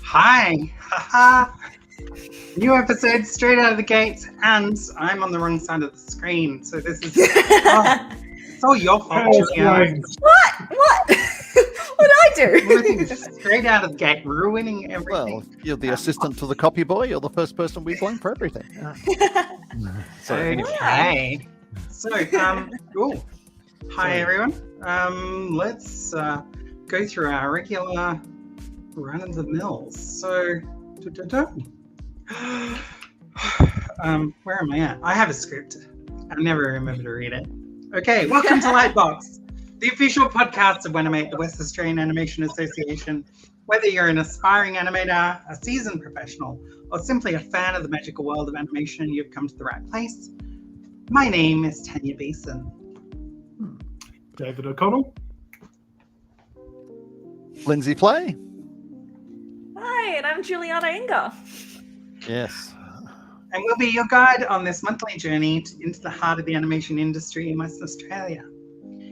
Hi! Haha! New episode straight out of the gates, and I'm on the wrong side of the screen. So this is it's all your fault, Julia. What? What did I do? Everything's straight out of the gate, ruining everything. Well, you're the assistant to the copy boy. You're the first person we blame for everything. So, Okay. So, cool. Hi everyone. Let's go through our regular run of the mills. So, where am I at? I have a script. I never remember to read it. Okay, welcome to Lightbox, the official podcast of Animate, the West Australian Animation Association. Whether you're an aspiring animator, a seasoned professional, or simply a fan of the magical world of animation, you've come to the right place. My name is Tanya Beeson. David O'Connell. Lindsay Play. Hi, and I'm Juliana Inger. Yes. And we'll be your guide on this monthly journey into the heart of the animation industry in Western Australia.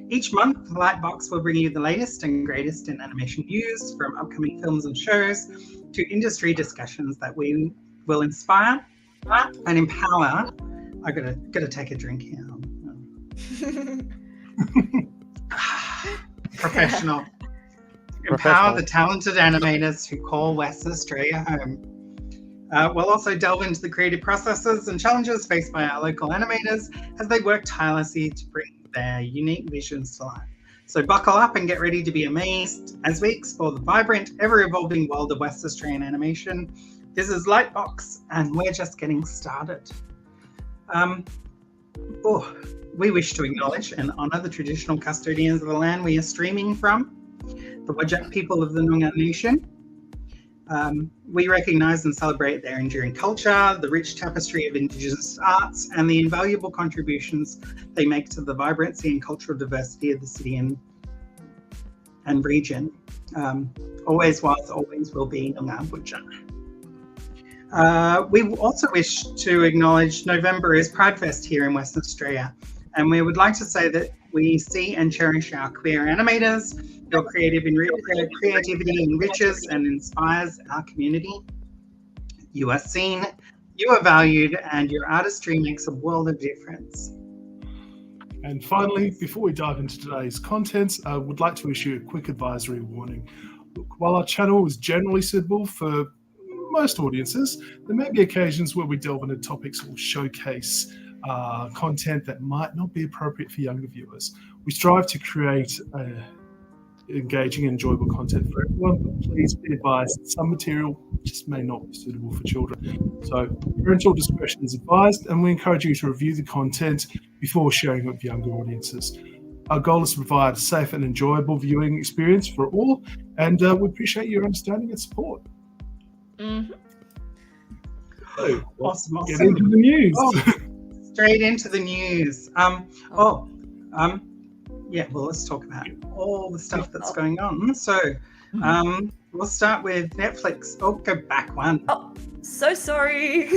Each month, Lightbox will bring you the latest and greatest in animation news, from upcoming films and shows to industry discussions that we will inspire and empower. I gotta take a drink here. Professional. Empower the talented animators who call Western Australia home. We'll also delve into the creative processes and challenges faced by our local animators as they work tirelessly to bring their unique visions to life. So buckle up and get ready to be amazed as we explore the vibrant, ever-evolving world of West Australian animation. This is Lightbox, and we're just getting started. We wish to acknowledge and honour the traditional custodians of the land we are streaming from, the Whadjuk people of the Noongar Nation. We recognise and celebrate their enduring culture, the rich tapestry of Indigenous arts, and the invaluable contributions they make to the vibrancy and cultural diversity of the city and region. Always was, always will be Noongar Whadjuk. We also wish to acknowledge November is Pride Fest here in Western Australia, and we would like to say that we see and cherish our queer animators. Your creativity enriches and inspires our community. You are seen, you are valued, and your artistry makes a world of difference. And finally, before we dive into today's contents, I would like to issue a quick advisory warning. Look, while our channel is generally suitable for most audiences, there may be occasions where we delve into topics or showcase content that might not be appropriate for younger viewers. We strive to create engaging and enjoyable content for everyone, but please be advised that some material just may not be suitable for children. So parental discretion is advised, and we encourage you to review the content before sharing it with younger audiences. Our goal is to provide a safe and enjoyable viewing experience for all, and we appreciate your understanding and support. Mm-hmm. So, Awesome. Get into the news. Straight into the news. Yeah, well, let's talk about all the stuff that's going on. So, we'll start with Netflix. Oh, go back one. Oh, so sorry.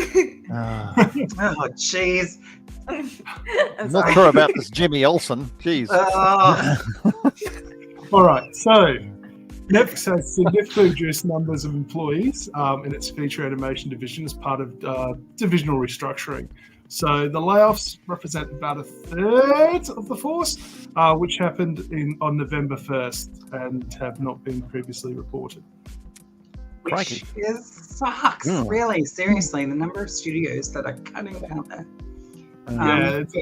Oh, jeez. I'm not sure about this Jimmy Olsen. Jeez. All right, so Netflix has significantly reduced numbers of employees in its feature animation division as part of divisional restructuring. So the layoffs represent about a third of the force, which happened on November 1st and have not been previously reported. Which sucks, really, seriously, the number of studios that are cutting down there.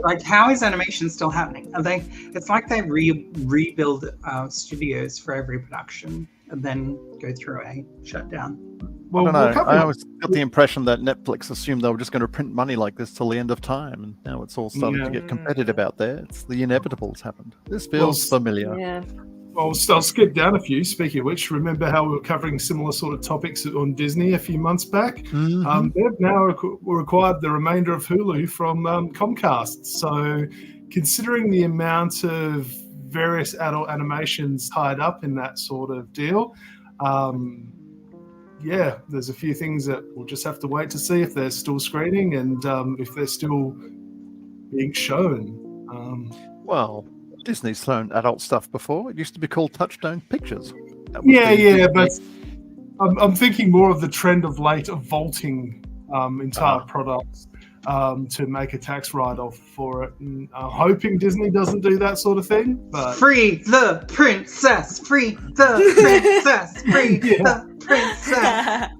Like, how is animation still happening? Are they? It's like they rebuild studios for every production and then go through a shutdown. Well, I don't know. I always got the impression that Netflix assumed they were just going to print money like this till the end of time, and now it's all starting to get competitive out there. It's the inevitable has happened. This feels familiar. Yeah. Well, I'll skip down a few. Speaking of which, remember how we were covering similar sort of topics on Disney a few months back? Mm-hmm. They've now required the remainder of Hulu from Comcast. So considering the amount of various adult animations tied up in that sort of deal, there's a few things that we'll just have to wait to see if they're still screening and if they're still being shown. Well, Disney's shown adult stuff before. It used to be called Touchstone Pictures. But I'm thinking more of the trend of late of vaulting entire products to make a tax write-off for it. And hoping Disney doesn't do that sort of thing. But Free the princess! Free the princess! Free the princess!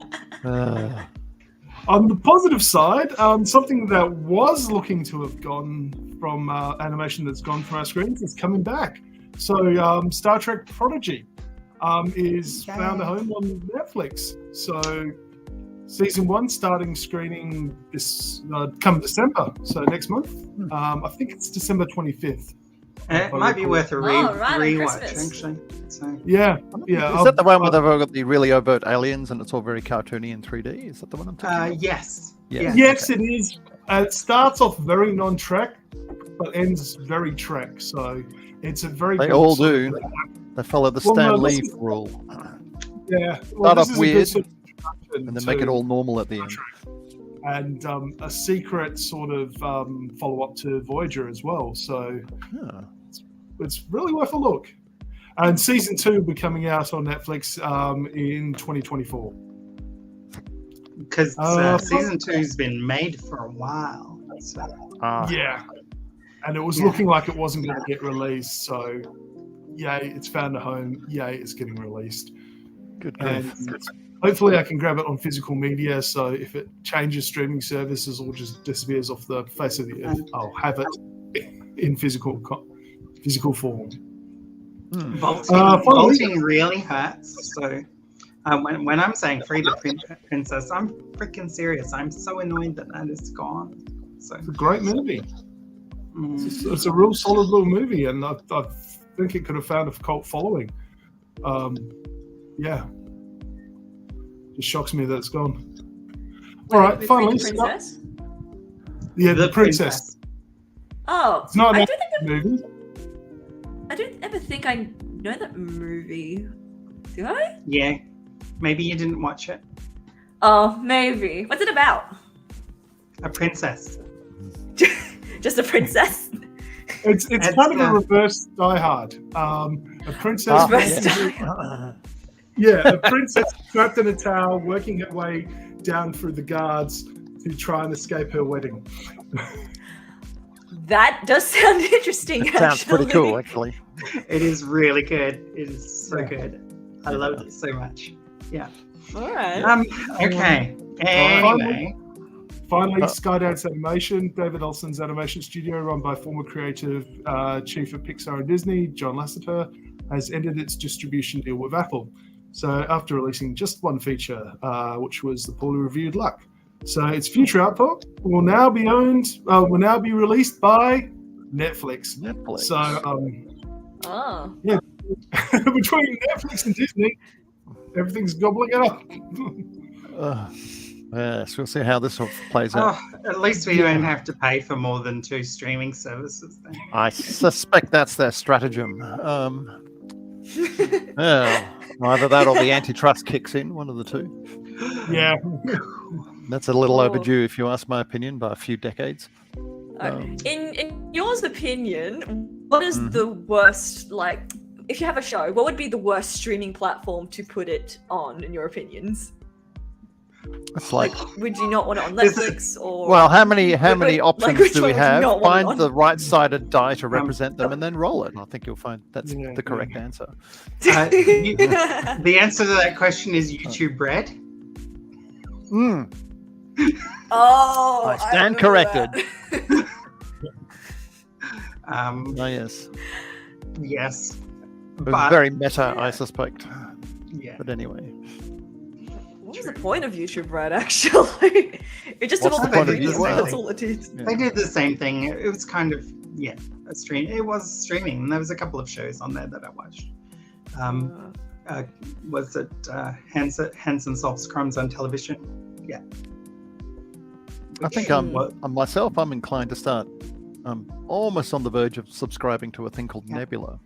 On the positive side, something that was looking to have gone from animation that's gone from our screens is coming back. So Star Trek Prodigy is found a home on Netflix. So season 1 starting screening this come December, so next month. I think it's December 25th. It might be worth a rewatch, Christmas. actually. So. Yeah. Is that the one where they've all got the really overt aliens and it's all very cartoony in 3D? Is that the one I'm thinking of? Yes. Yeah. Yes, it is. It starts off very non-Trek, but ends very Trek. So it's a very. They good all sort do. of- They follow the Well, Stan no, Lee this is- rule Yeah. Start off this is a good weird, sort of introduction and then make it to all normal at the end. and a secret sort of follow-up to Voyager as well. So Yeah. it's really worth a look. And season 2 will be coming out on Netflix in 2024. Because Uh, season 2's been made for a while. So. Yeah. And it was Yeah. looking like it wasn't going to get released. So, yay, it's found a home. Yay, it's getting released. Good And grief. hopefully I can grab it on physical media. So if it changes streaming services or just disappears off the face of the earth, I'll have it in physical form. Vaulting really hurts. So when I'm saying free the princess, I'm freaking serious. I'm so annoyed that is gone. So It's a great movie. It's a real solid little movie, and I think it could have found a cult following. Yeah. Just shocks me that it's gone. All right, The finally. Princess? Yeah, the princess. Oh, It's not I an don't think movie. I don't ever think I know that movie. Do I? yeah, maybe you didn't watch it. Oh, maybe. What's it about? A princess. Just a princess. It's It's, kind of a uh, reverse Die Hard. A princess. Reverse Yeah, a princess trapped in a tower, working her way down through the guards to try and escape her wedding. That does sound interesting. It sounds pretty actually. cool, actually. It is really good. It is so Yeah. good. I loved it so much. Yeah. All right. Okay. Anyway. Finally, Skydance Animation, David Olson's animation studio, run by former creative chief of Pixar and Disney, John Lasseter, has ended its distribution deal with Apple. So after releasing just one feature, which was the poorly reviewed Luck. So its future output will now be released by Netflix. Netflix. So Oh. between Netflix and Disney, everything's gobbling it up. Yes, we'll see how this all plays out. Oh, at least we don't have to pay for more than 2 streaming services then. I suspect that's their stratagem. Either that or the antitrust kicks in, one of the two. Yeah. That's a little Oh. overdue, if you ask my opinion, by a few decades. In yours opinion, what is the worst, like, if you have a show, what would be the worst streaming platform to put it on, in your opinions? It's like, Would you not want it on This Netflix or? well, how many like, options which do we one would you have? not want it Find on? the right-sided die to represent them, and then roll it. And I think you'll find that's Yeah, the correct answer. The answer to that question is YouTube Red. Oh, I stand remember corrected. that. Oh yes, Yes. it was But very meta, I suspect. yeah. But anyway, What was the point of YouTube Red, actually? It just did What's all the the point of videos, YouTube? that's all it did. They did the same thing. It was kind of a stream. It was streaming. And there was a couple of shows on there that I watched. Was it Hanson Solves Crimes on Television? Yeah. I think myself, I'm inclined to start. I'm almost on the verge of subscribing to a thing called Nebula,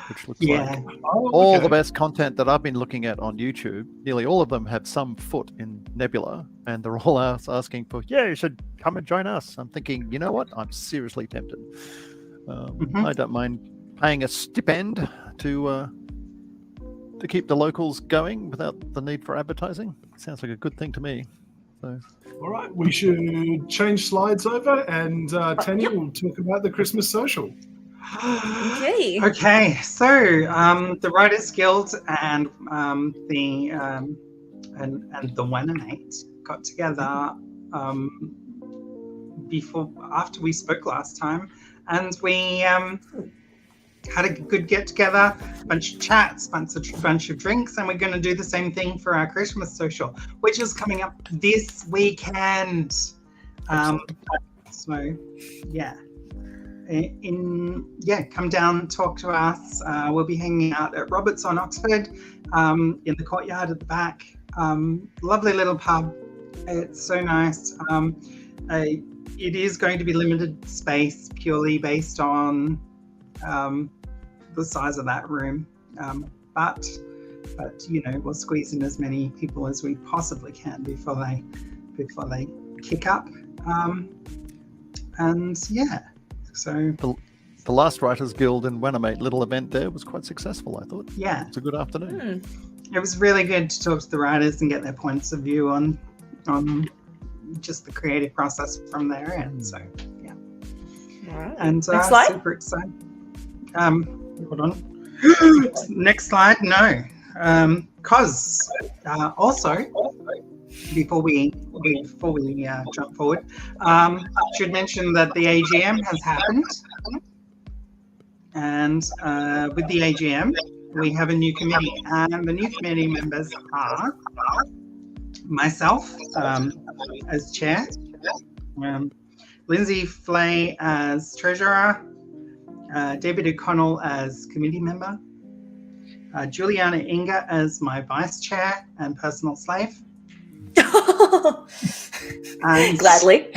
which looks like all the best content that I've been looking at on YouTube. Nearly all of them have some foot in Nebula, and they're all asking for, you should come and join us. I'm thinking, you know what? I'm seriously tempted. I don't mind paying a stipend to to keep the locals going without the need for advertising. Sounds like a good thing to me. So. All right, we should change slides over, and Tanya will talk about the Christmas social. Okay. Okay. So the Writers Guild and the Wenimate got together after we spoke last time, and we had a good get together, bunch of chats, bunch of drinks, and we're going to do the same thing for our Christmas social, which is coming up this weekend. So yeah, come down, talk to us. We'll be hanging out at Roberts on Oxford, in the courtyard at the back. Lovely little pub. It's so nice. It is going to be limited space purely based on the size of that room, but we'll squeeze in as many people as we possibly can before they kick up, so the last Writers Guild in Wenimate little event there was quite successful, I thought. Yeah, it's a good afternoon. It was really good to talk to the writers and get their points of view on just the creative process from their end. So yeah. All right. And next slide. Super excited. Hold on. Next slide. No. Cause also before we jump forward, should mention that the AGM has happened, and with the AGM we have a new committee, and the new committee members are myself as chair, Lindsay Flay as treasurer, David O'Connell as committee member, Juliana Inga as my vice chair and personal slave. And, gladly.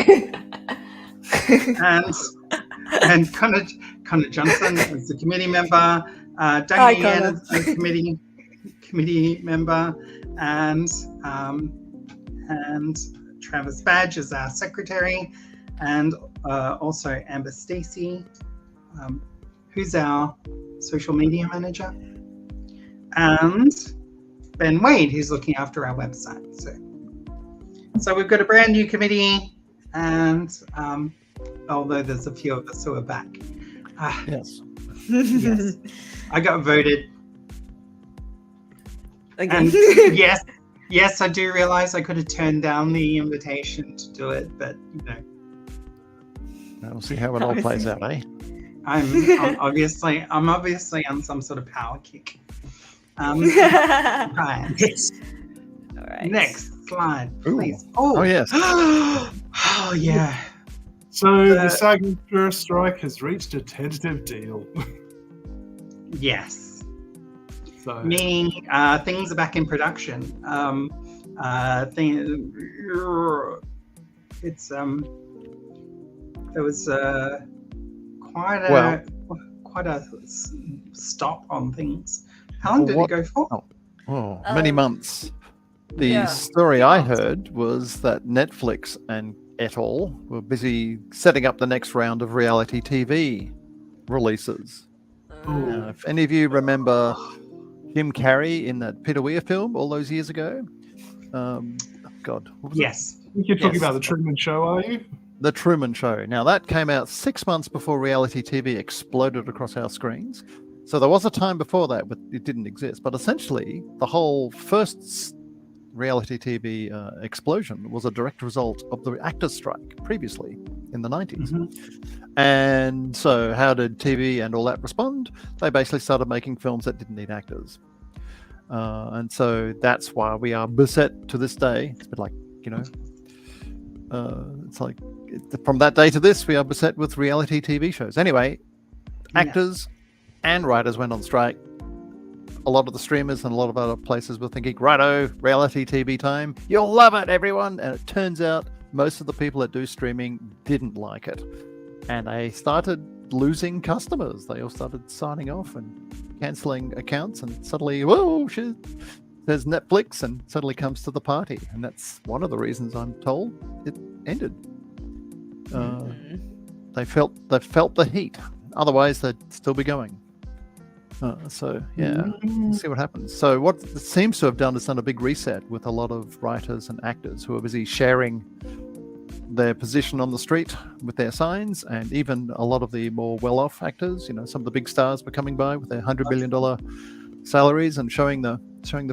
and Connor Johnson as the committee member, Diane as the committee member, and Travis Badge as our secretary, and also Amber Stacey, who's our social media manager, and Ben Wade, who's looking after our website. So we've got a brand new committee, and although there's a few of us who are back. Yes. Yes. I got voted. Again. And yes, I do realize I could have turned down the invitation to do it, but We'll see how it all plays out, eh? I'm obviously on some sort of power kick. Right. All right. Next slide, please. Ooh. Oh yes. Oh yeah. So the SAG-AFTRA strike has reached a tentative deal. Yes. So Meaning things are back in production. There was quite a stop on things. How long did it go for? Many months. The story I heard was that Netflix and et al. Were busy setting up the next round of reality TV releases. If any of you remember Jim Carrey in that Peter Weir film all those years ago, God, what was Yes. I think you're talking about The Truman Show, are you? The Truman Show. Now that came out 6 months before reality TV exploded across our screens. So there was a time before that, but it didn't exist. But essentially, the whole first reality TV explosion was a direct result of the actors' strike previously in the 90s. Mm-hmm. And so how did TV and all that respond? They basically started making films that didn't need actors. And so that's why we are beset to this day. It's a bit like, it's like from that day to this, we are beset with reality TV shows. Anyway, actors and writers went on strike. A lot of the streamers and a lot of other places were thinking, righto, reality TV time. You'll love it, everyone. And it turns out most of the people that do streaming didn't like it. And they started losing customers. They all started signing off and cancelling accounts. And suddenly, whoa, shit, there's Netflix and suddenly comes to the party. And that's one of the reasons I'm told it ended. They felt the heat. Otherwise, they'd still be going. So we'll see what happens. So what it seems to have done is done a big reset with a lot of writers and actors who are busy sharing their position on the street with their signs, and even a lot of the more well-off actors, some of the big stars were coming by with their $100 million salaries and showing the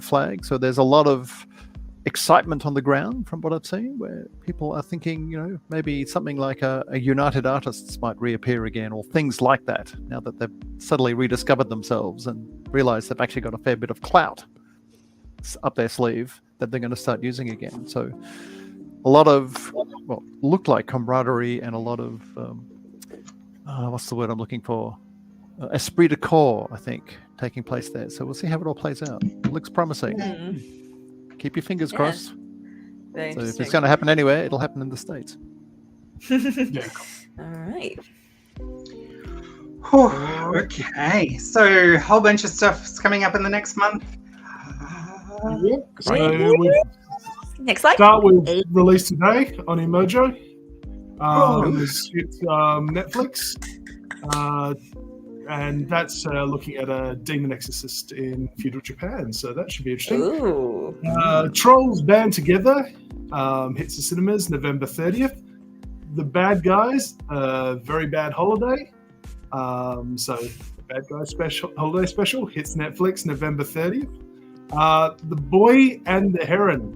flag. So there's a lot of excitement on the ground from what I've seen, where people are thinking, maybe something like a United Artists might reappear again, or things like that, now that they've suddenly rediscovered themselves and realized they've actually got a fair bit of clout up their sleeve that they're going to start using again. So a lot of look like camaraderie and a lot of what's the word I'm looking for? Esprit de corps, I think, taking place there. So we'll see how it all plays out. It looks promising. Keep your fingers crossed. Very so if it's going to happen anywhere, it'll happen in the States. All right. Okay, so a whole bunch of stuff's coming up in the next month. So next slide. Start with release today on Emojo. It's Netflix, and that's looking at a demon exorcist in feudal Japan. So that should be interesting. Ooh. Trolls Band Together hits the cinemas November 30th. The Bad Guys, Very Bad Holiday. So the Bad Guys holiday special hits Netflix November 30th. The Boy and the Heron,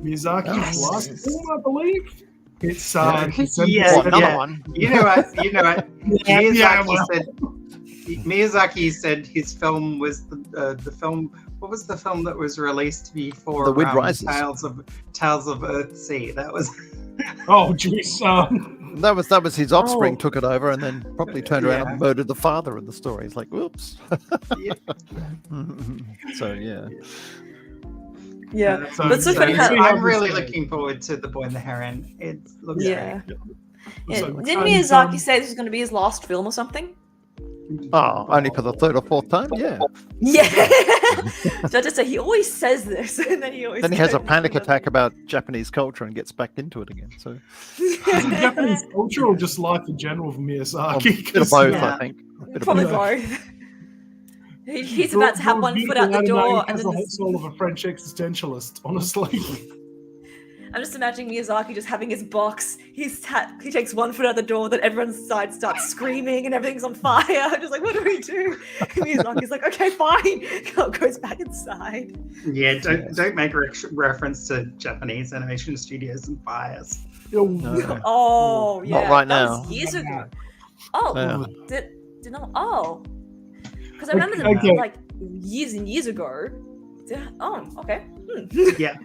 Miyazaki's last film, I believe. It's another one. You know what? Miyazaki said his film was the film. What was the film that was released before? The Wind Rises. Tales of Earthsea. That was. Oh, jeez. That was his offspring took it over and then probably turned around and murdered the father in the story. It's like, whoops. So yeah. Yeah, but so funny how I'm really looking forward to The Boy and the Heron. It looks great. Didn't Miyazaki say this was going to be his last film or something? Oh, only for the third or fourth time? Yeah. Yeah. So I just say he always says this, and then he has a panic attack about Japanese culture and gets back into it again. So Japanese culture or just life in general for Miyazaki? A bit of both, I think. Probably both. He's about to have one foot out the door, and then the soul of a French existentialist. Honestly, I'm just imagining Miyazaki just having his box. He takes one foot out the door, then everyone inside starts screaming, and everything's on fire. I'm just like, what do we do? Miyazaki's like, okay, fine. Goes back inside. Yeah, don't make reference to Japanese animation studios and fires. No. Oh, yeah. Not right that now. Was years ago. Oh, yeah. Because I remember them like years and years ago. Oh, okay. Yeah.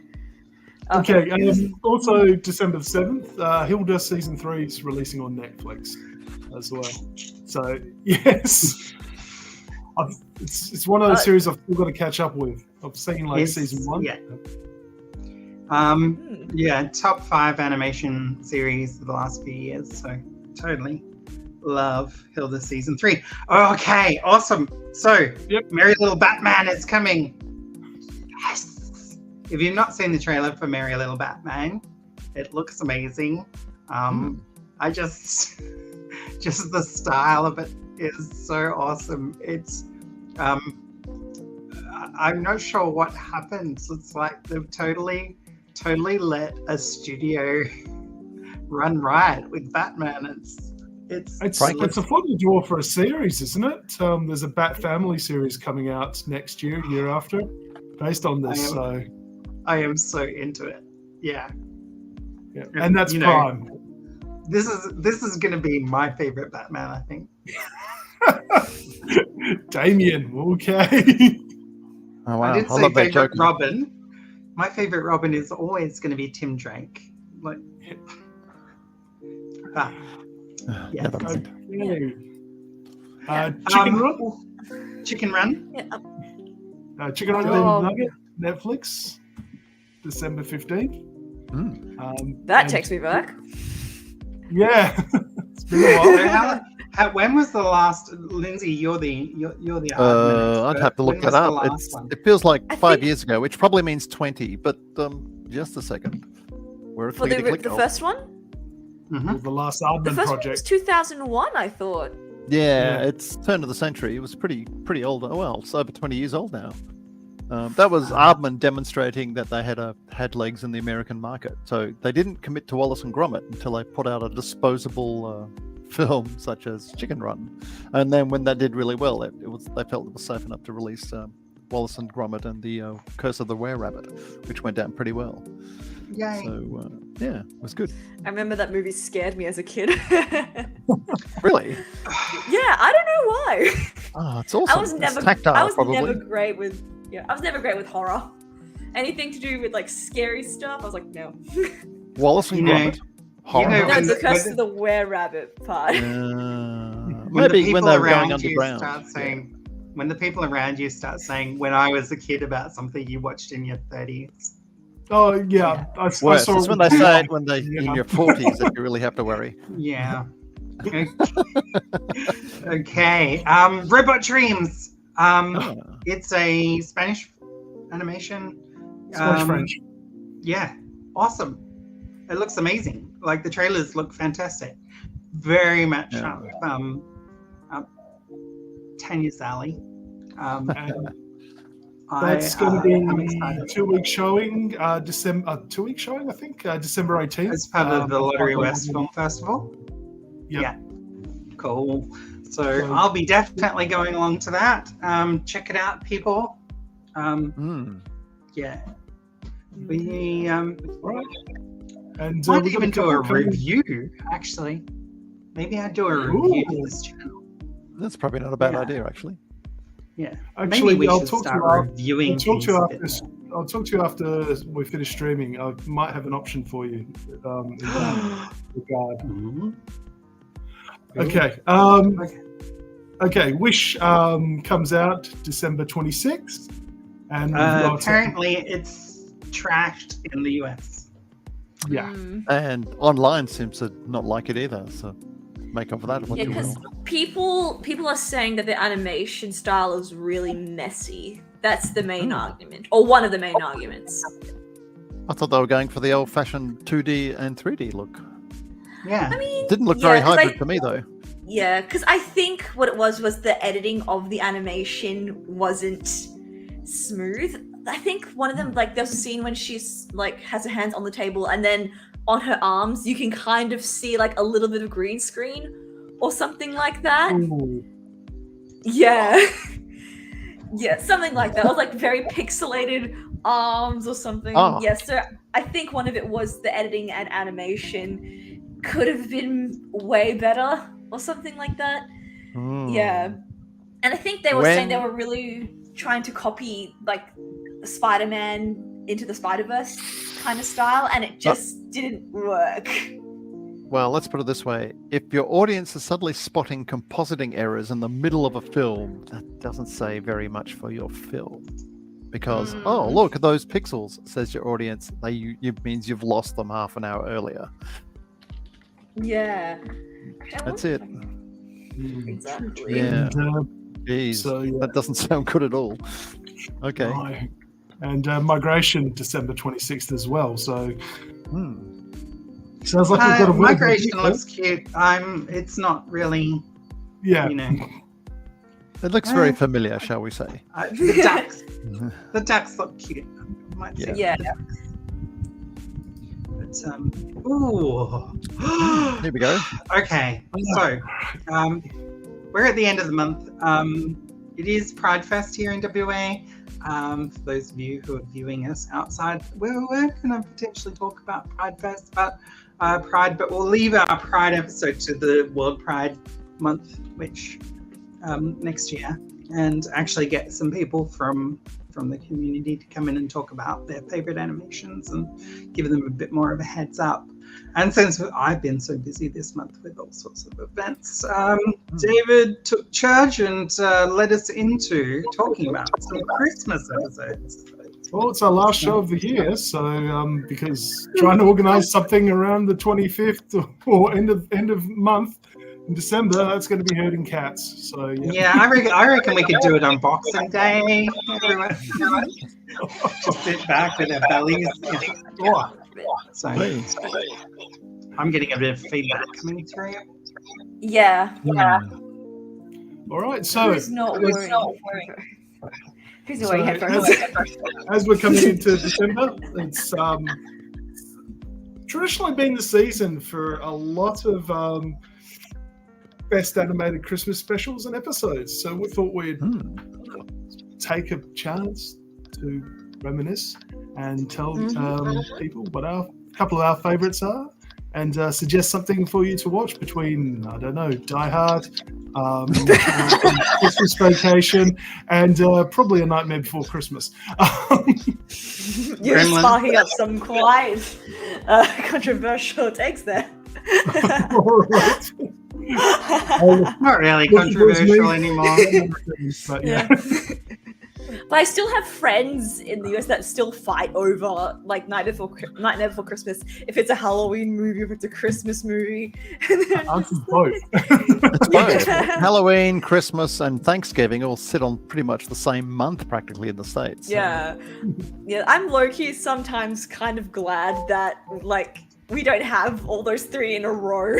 Okay. Also, December 7th, Hilda season 3 is releasing on Netflix as well. So yes, it's one of those series I've still got to catch up with. I've seen season 1. Yeah. Yeah, top 5 animation series of the last few years. So totally love Hilda season 3. Okay, awesome. So Merry Little Batman is coming. Yes. If you've not seen the trailer for Merry Little Batman, it looks amazing. I just the style of it is so awesome. It's I'm not sure what happens. It's like they've totally let a studio run riot with Batman. It's a funny draw for a series, isn't it? There's a Bat Family series coming out next year after, based on this. I am so into it. Yeah. And that's Prime. This is going to be my favorite Batman, I think. Damien, okay. Oh wow! I did say favorite Robin. My favorite Robin is always going to be Tim Drake. Like. Yeah. Chicken Run. Chicken Run. Yeah. Chicken Run Nugget. Netflix. December 15th. That takes me back. Yeah. It's been a while. When was the last? Lindsay, you're the. I'd have to look that up. It feels like 5 years ago, which probably means 20. But just a second. For the first one. The last Aardman the first project. one was 2001, I thought. Yeah, it's turn of the century. It was pretty old. Well, it's over 20 years old now. That was Aardman demonstrating that they had legs in the American market. So they didn't commit to Wallace and Gromit until they put out a disposable film such as Chicken Run, and then when that did really well, they felt it was safe enough to release Wallace and Gromit and the Curse of the Were-Rabbit, which went down pretty well. Yay. So yeah, it was good. I remember that movie scared me as a kid. Really? Yeah, I don't know why. Oh, it's awesome. I was never great with horror. Anything to do with like scary stuff, I was like, no. Wallace and Gromit. Horror. No, the Curse of the Were-Rabbit part. Maybe when they're going underground. When the people around you start saying, when I was a kid, about something you watched in your 30s. Oh, yeah. It's when they say it when they're in your 40s that you really have to worry. Yeah. Okay. Robot Dreams. It's a Spanish animation. Spanish-French. Yeah. Awesome. It looks amazing. Like, the trailers look fantastic. Very much up Tanya's alley. That's going to be 2 week showing, December 18th. As part of the Lottery West Film Festival. Yep. Yeah. Cool. So I'll be definitely going along to that. Check it out, people. Yeah. We right. And might even do a review, actually. Maybe I'd do a review of this channel. That's probably not a bad idea, actually. Yeah. Actually, maybe we should start reviewing. I'll talk to you after we finish streaming. I might have an option for you in that regard. Mm-hmm. Okay. Okay. Wish comes out December 26th, and apparently it's trashed in the US. Yeah, and online seems to not like it either. So make up for that. Yeah, because people are saying that the animation style is really messy. That's the main argument, or one of the main arguments. I thought they were going for the old-fashioned 2D and 3D look. Yeah, I mean, didn't look very hybrid to me though. Yeah, because I think what it was the editing of the animation wasn't smooth. I think one of them, like, there's a scene when she's like has her hands on the table and then on her arms you can kind of see like a little bit of green screen or something like that. Ooh. Yeah. Yeah, something like that. It was like very pixelated arms or something. Yeah, so I think one of it was the editing and animation could have been way better or something like that. Yeah. And I think they were saying they were really trying to copy like Spider-Man Into the Spider-Verse kind of style, and it just didn't work. Well, let's put it this way. If your audience is suddenly spotting compositing errors in the middle of a film, that doesn't say very much for your film. Because, oh, look at those pixels, says your audience. It means you've lost them half an hour earlier. Yeah. That's it. Exactly. Yeah. Jeez, that doesn't sound good at all. Okay. Right. And Migration December 26th as well. So sounds like we've got a Migration looks cute. It's not really. Yeah. You know. It looks very familiar, shall we say? The ducks. The ducks look cute. Yeah. But ooh. Here we go. Okay. So we're at the end of the month. It is Pride Fest here in WA. For those of you who are viewing us outside, we're going to potentially talk about Pride Fest, about Pride, but we'll leave our Pride episode to the World Pride Month, which next year, and actually get some people from the community to come in and talk about their favorite animations and give them a bit more of a heads up. And since I've been so busy this month with all sorts of events, David took charge and led us into talking about some Christmas episodes. Well, it's our last show of the year, so because trying to organise something around the 25th or end of month in December, that's going to be herding cats. So yeah, I reckon we could do it on Boxing Day. Everyone just sit back with their bellies. Yeah. So I'm getting a bit of feedback coming through. Yeah. All right, so Who's not wearing? Who's not wearing headphones? As we're coming into December, it's traditionally been the season for a lot of best animated Christmas specials and episodes. So we thought we'd take a chance to reminisce and tell people what a couple of our favorites are, and suggest something for you to watch between, I don't know, Die Hard, Christmas Vacation, and probably A Nightmare Before Christmas. You're sparking up some quite controversial takes there. Not really controversial anymore. But yeah. But I still have friends in the US that still fight over like Night Before Christmas, if it's a Halloween movie, if it's a Christmas movie. It's both. It's both. Halloween, Christmas, and Thanksgiving all sit on pretty much the same month practically in the States. So. Yeah. I'm low-key sometimes kind of glad that like we don't have all those three in a row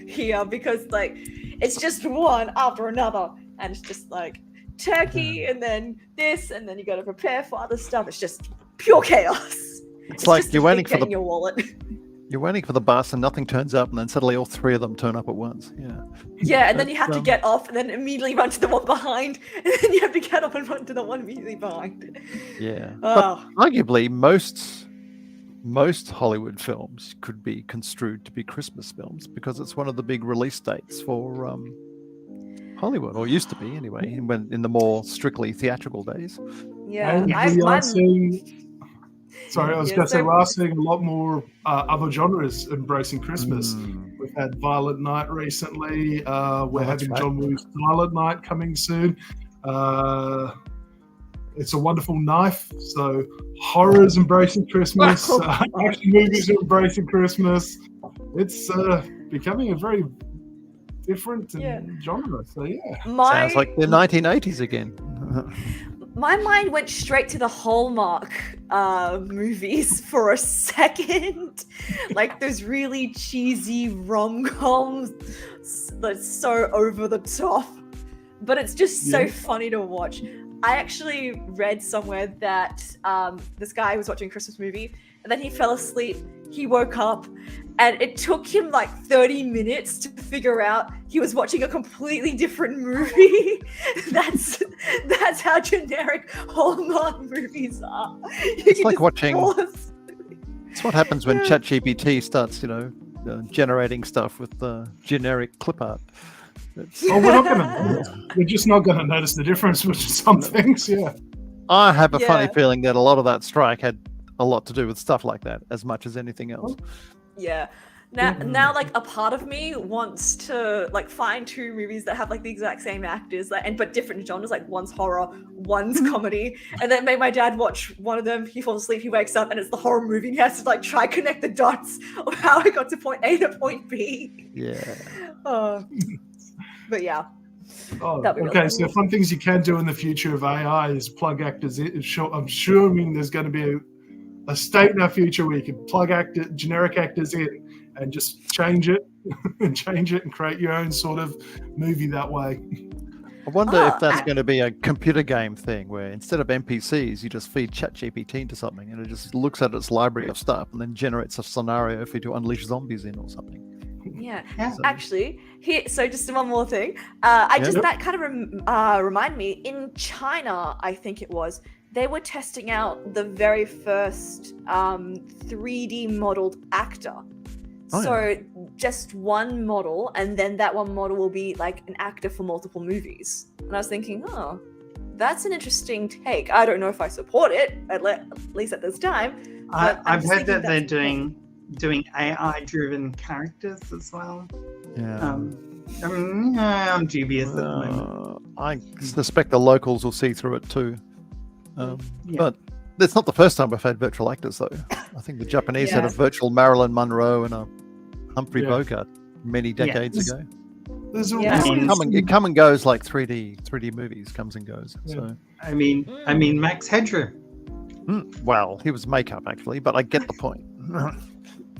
here, because like it's just one after another, and it's just like turkey and then this, and then you got to prepare for other stuff. It's just pure chaos. It's like just you're waiting for your wallet. You're waiting for the bus and nothing turns up, and then suddenly all three of them turn up at once. Yeah, and then you have to get off and then immediately run to the one behind, and then you have to get off and run to the one immediately behind. Yeah. Oh. But arguably most Hollywood films could be construed to be Christmas films because it's one of the big release dates for Hollywood, or used to be anyway, when in the more strictly theatrical days. Yeah, And we are seeing a lot more other genres embracing Christmas. We've had Violent Night recently. We're having John Woo's Silent Night coming soon. It's a Wonderful Knife. So horrors embracing Christmas. Action movies are embracing Christmas. It's becoming a very different genre. So sounds like the 1980s again. My mind went straight to the Hallmark movies for a second. Like those really cheesy rom-coms that's so over the top, but it's just so funny to watch. I actually read somewhere that this guy was watching a Christmas movie and then he fell asleep. He woke up and it took him like 30 minutes to figure out he was watching a completely different movie. That's how generic Hallmark movies are. It's like watching. It's what happens when ChatGPT starts, generating stuff with generic clip art. We're just not going to notice the difference with some things. Yeah. I have a funny feeling that a lot of that strike had a lot to do with stuff like that, as much as anything else. Yeah. Now, like a part of me wants to like find two movies that have like the exact same actors, but different genres. Like one's horror, one's comedy, and then make my dad watch one of them. He falls asleep, he wakes up, and it's the horror movie. And he has to like try connect the dots of how I got to point A to point B. Yeah. But yeah. Okay, so fun things you can do in the future of AI is plug actors in. I'm assuming there's going to be a state in our future where you can plug generic actors in and just change it and create your own sort of movie that way. I wonder if that's going to be a computer game thing where instead of NPCs, you just feed ChatGPT into something and it just looks at its library of stuff and then generates a scenario for you to unleash zombies in or something. Yeah. Actually, so just one more thing. That kind of remind me, in China, I think it was, they were testing out the very first 3D modeled actor. Just one model, and then that one model will be like an actor for multiple movies. And I was thinking, that's an interesting take. I don't know if I support it, at least at this time. I've heard that they're doing AI-driven characters as well. Yeah. I'm dubious at the moment. I suspect the locals will see through it too. But it's not the first time we've had virtual actors, though. I think the Japanese had a virtual Marilyn Monroe and a Humphrey Bogart many decades ago. It come and goes like 3D movies comes and goes. Yeah. So I mean Max Headroom. Well, he was makeup actually, but I get the point.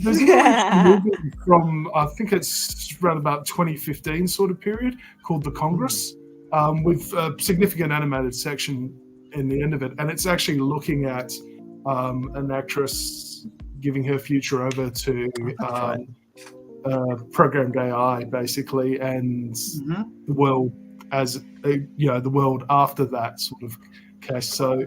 There's a movie from, I think it's around about 2015 sort of period, called The Congress. with a significant animated section in the end of it, and it's actually looking at an actress giving her future over to programmed AI, basically, and the world as the world after that sort of case. So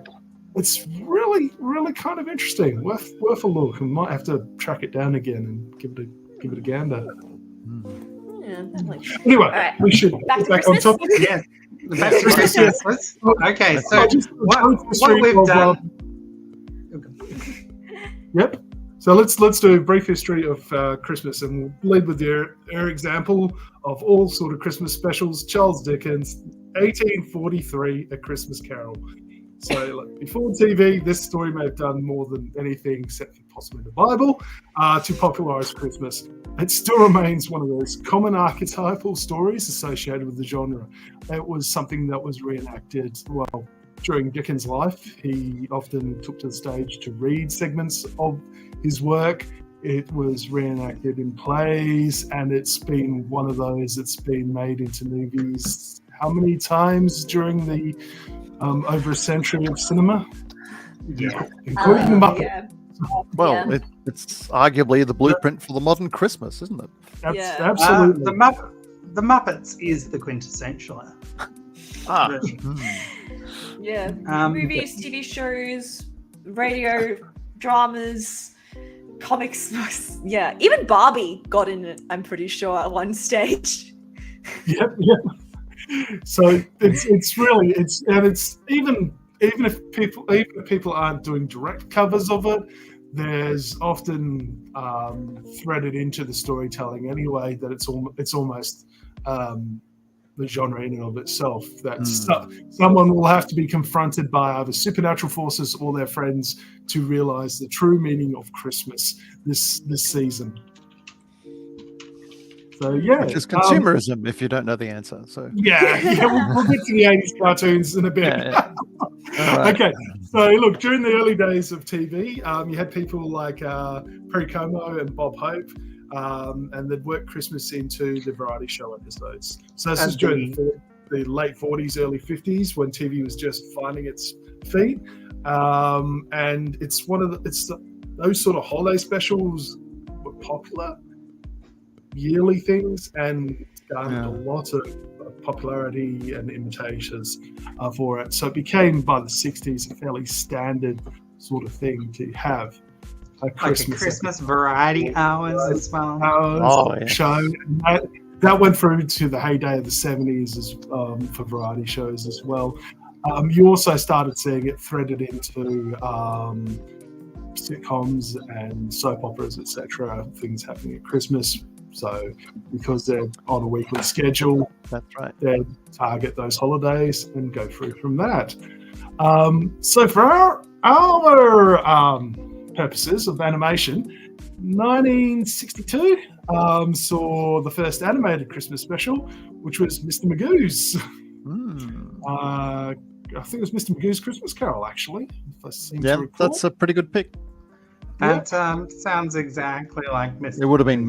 it's really, really kind of interesting. Worth a look. I might have to track it down again and give it a gander. Yeah, definitely. Anyway, right. we should Back get to back on topic. Yeah. Back to Christmas. Okay, so what we've done. Yep. So let's do a brief history of Christmas, and we'll lead with your example of all sort of Christmas specials. Charles Dickens, 1843, A Christmas Carol. So before TV, this story may have done more than anything, except for possibly the Bible, to popularise Christmas. It still remains one of those common archetypal stories associated with the genre. It was something that was reenacted, well, during Dickens' life. He often took to the stage to read segments of his work. It was reenacted in plays, and it's been one of those that's been made into movies how many times during the over a century of cinema? Yeah. Including the Muppets. Yeah. Well, it's arguably the blueprint for the modern Christmas, isn't it? Absolutely. The Muppets is the quintessential version. Yeah. Movies, TV shows, radio dramas, comics. Yeah. Even Barbie got in it, I'm pretty sure, at one stage. Yep. So it's really even if people aren't doing direct covers of it, there's often threaded into the storytelling anyway that it's almost the genre in and of itself. That someone will have to be confronted by either supernatural forces or their friends to realize the true meaning of Christmas this season. So which is consumerism if you don't know the answer. So we'll get to the 80s cartoons in a bit. Yeah. Right. Okay, so look, during the early days of TV, you had people like Perry Como and Bob Hope, and they'd work Christmas into the variety show episodes. So this is during the late 40s, early 50s, when TV was just finding its feet, and it's those sort of holiday specials were popular. Yearly things, and garnered a lot of popularity and imitations for it. So it became, by the 60s, a fairly standard sort of thing to have a Christmas variety hours as well. Show. And that went through to the heyday of the 70s for variety shows as well. You also started seeing it threaded into sitcoms and soap operas, etc. Things happening at Christmas. So because they're on a weekly schedule, that's right, they target those holidays and go through from that. So for our purposes of animation, 1962 saw the first animated Christmas special, which was Mr. Magoo's. I think it was Mr. Magoo's Christmas Carol, actually. If I seem to recall. That's a pretty good pick. That sounds exactly like Mr. It would have been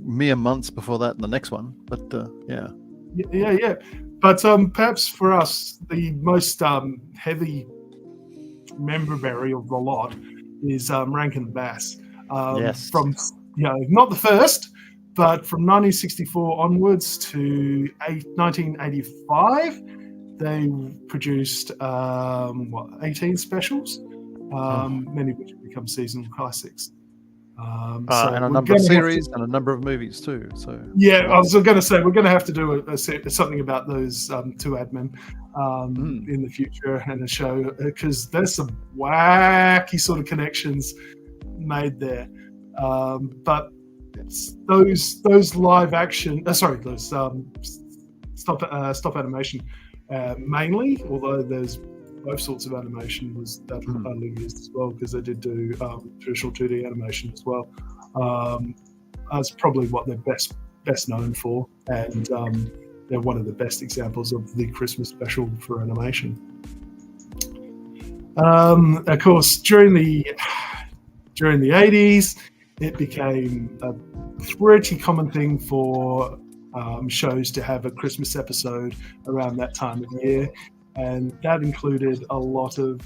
mere months before that in the next one, but yeah. But perhaps for us, the most heavy memory of the lot is Rankin Bass. Yes. From not the first, but from 1964 onwards to 1985, they produced 18 specials, many of which have become seasonal classics. And a number of series and a number of movies too. So I was going to say we're going to have to do something about those two admin in the future and a show, because there's some wacky sort of connections made there. But those live action, those stop animation mainly, although there's both sorts of animation was only used as well, because they did do traditional 2D animation as well. That's probably what they're best known for, and they're one of the best examples of the Christmas special for animation. Of course, during the 80s, it became a pretty common thing for shows to have a Christmas episode around that time of year, and that included a lot of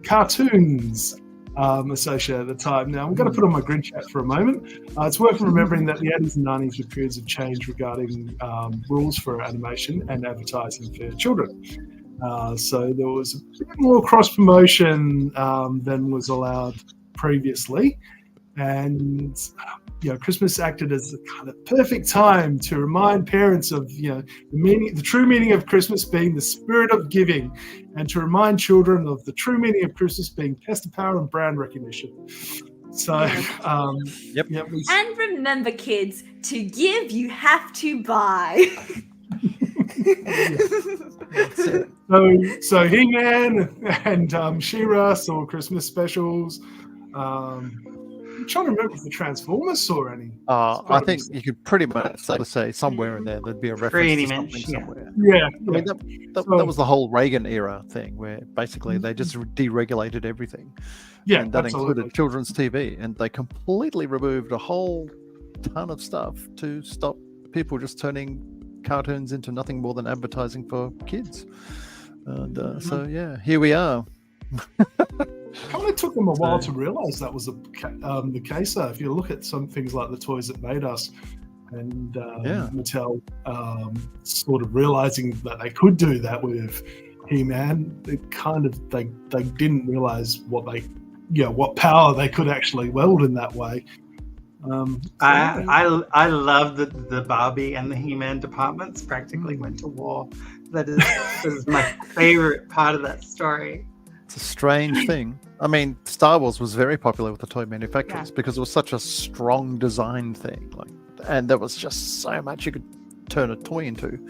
cartoons associated at the time. Now, I'm going to put on my Grinch hat for a moment. It's worth remembering that the 80s and 90s were periods of change regarding rules for animation and advertising for children. So there was a bit more cross-promotion than was allowed previously. And Christmas acted as the kind of perfect time to remind parents of the true meaning of Christmas being the spirit of giving, and to remind children of the true meaning of Christmas being tester power and brand recognition. So, and remember, kids, to give you have to buy. So He-Man and She-Ra saw Christmas specials. I'm trying to remember if the Transformers saw any. I think you could pretty much say somewhere in there there'd be a reference to something somewhere. Yeah. I mean, that was the whole Reagan era thing, where basically they just deregulated everything. Yeah, and that absolutely. included children's TV, and they completely removed a whole ton of stuff to stop people just turning cartoons into nothing more than advertising for kids. And so, yeah, here we are. Kind of took them a while to realise that was the case. If you look at some things like the Toys That Made Us and Mattel sort of realising that they could do that with He-Man, they didn't realise what power they could actually wield in that way. I love that the Barbie and the He-Man departments practically went to war. That is my favourite part of that story. It's a strange thing. I mean, Star Wars was very popular with the toy manufacturers because it was such a strong design thing. And there was just so much you could turn a toy into,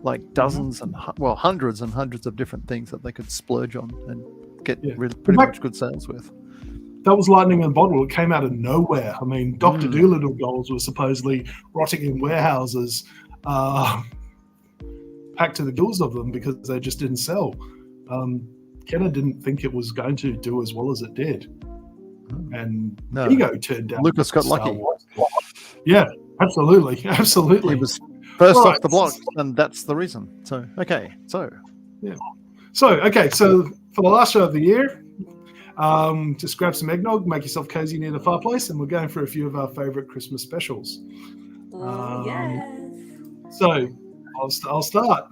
like dozens and hundreds and hundreds of different things that they could splurge on and get pretty much good sales with. That was lightning in a bottle. It came out of nowhere. I mean, Dr. Dolittle dolls were supposedly rotting in warehouses, packed to the gills of them because they just didn't sell. Kenner didn't think it was going to do as well as it did. And Ego turned down. Lucas got lucky. Wars. Yeah, absolutely. He was first off the block, and that's the reason. So for the last show of the year, just grab some eggnog, make yourself cozy near the fireplace, and we're going for a few of our favourite Christmas specials. So I'll start.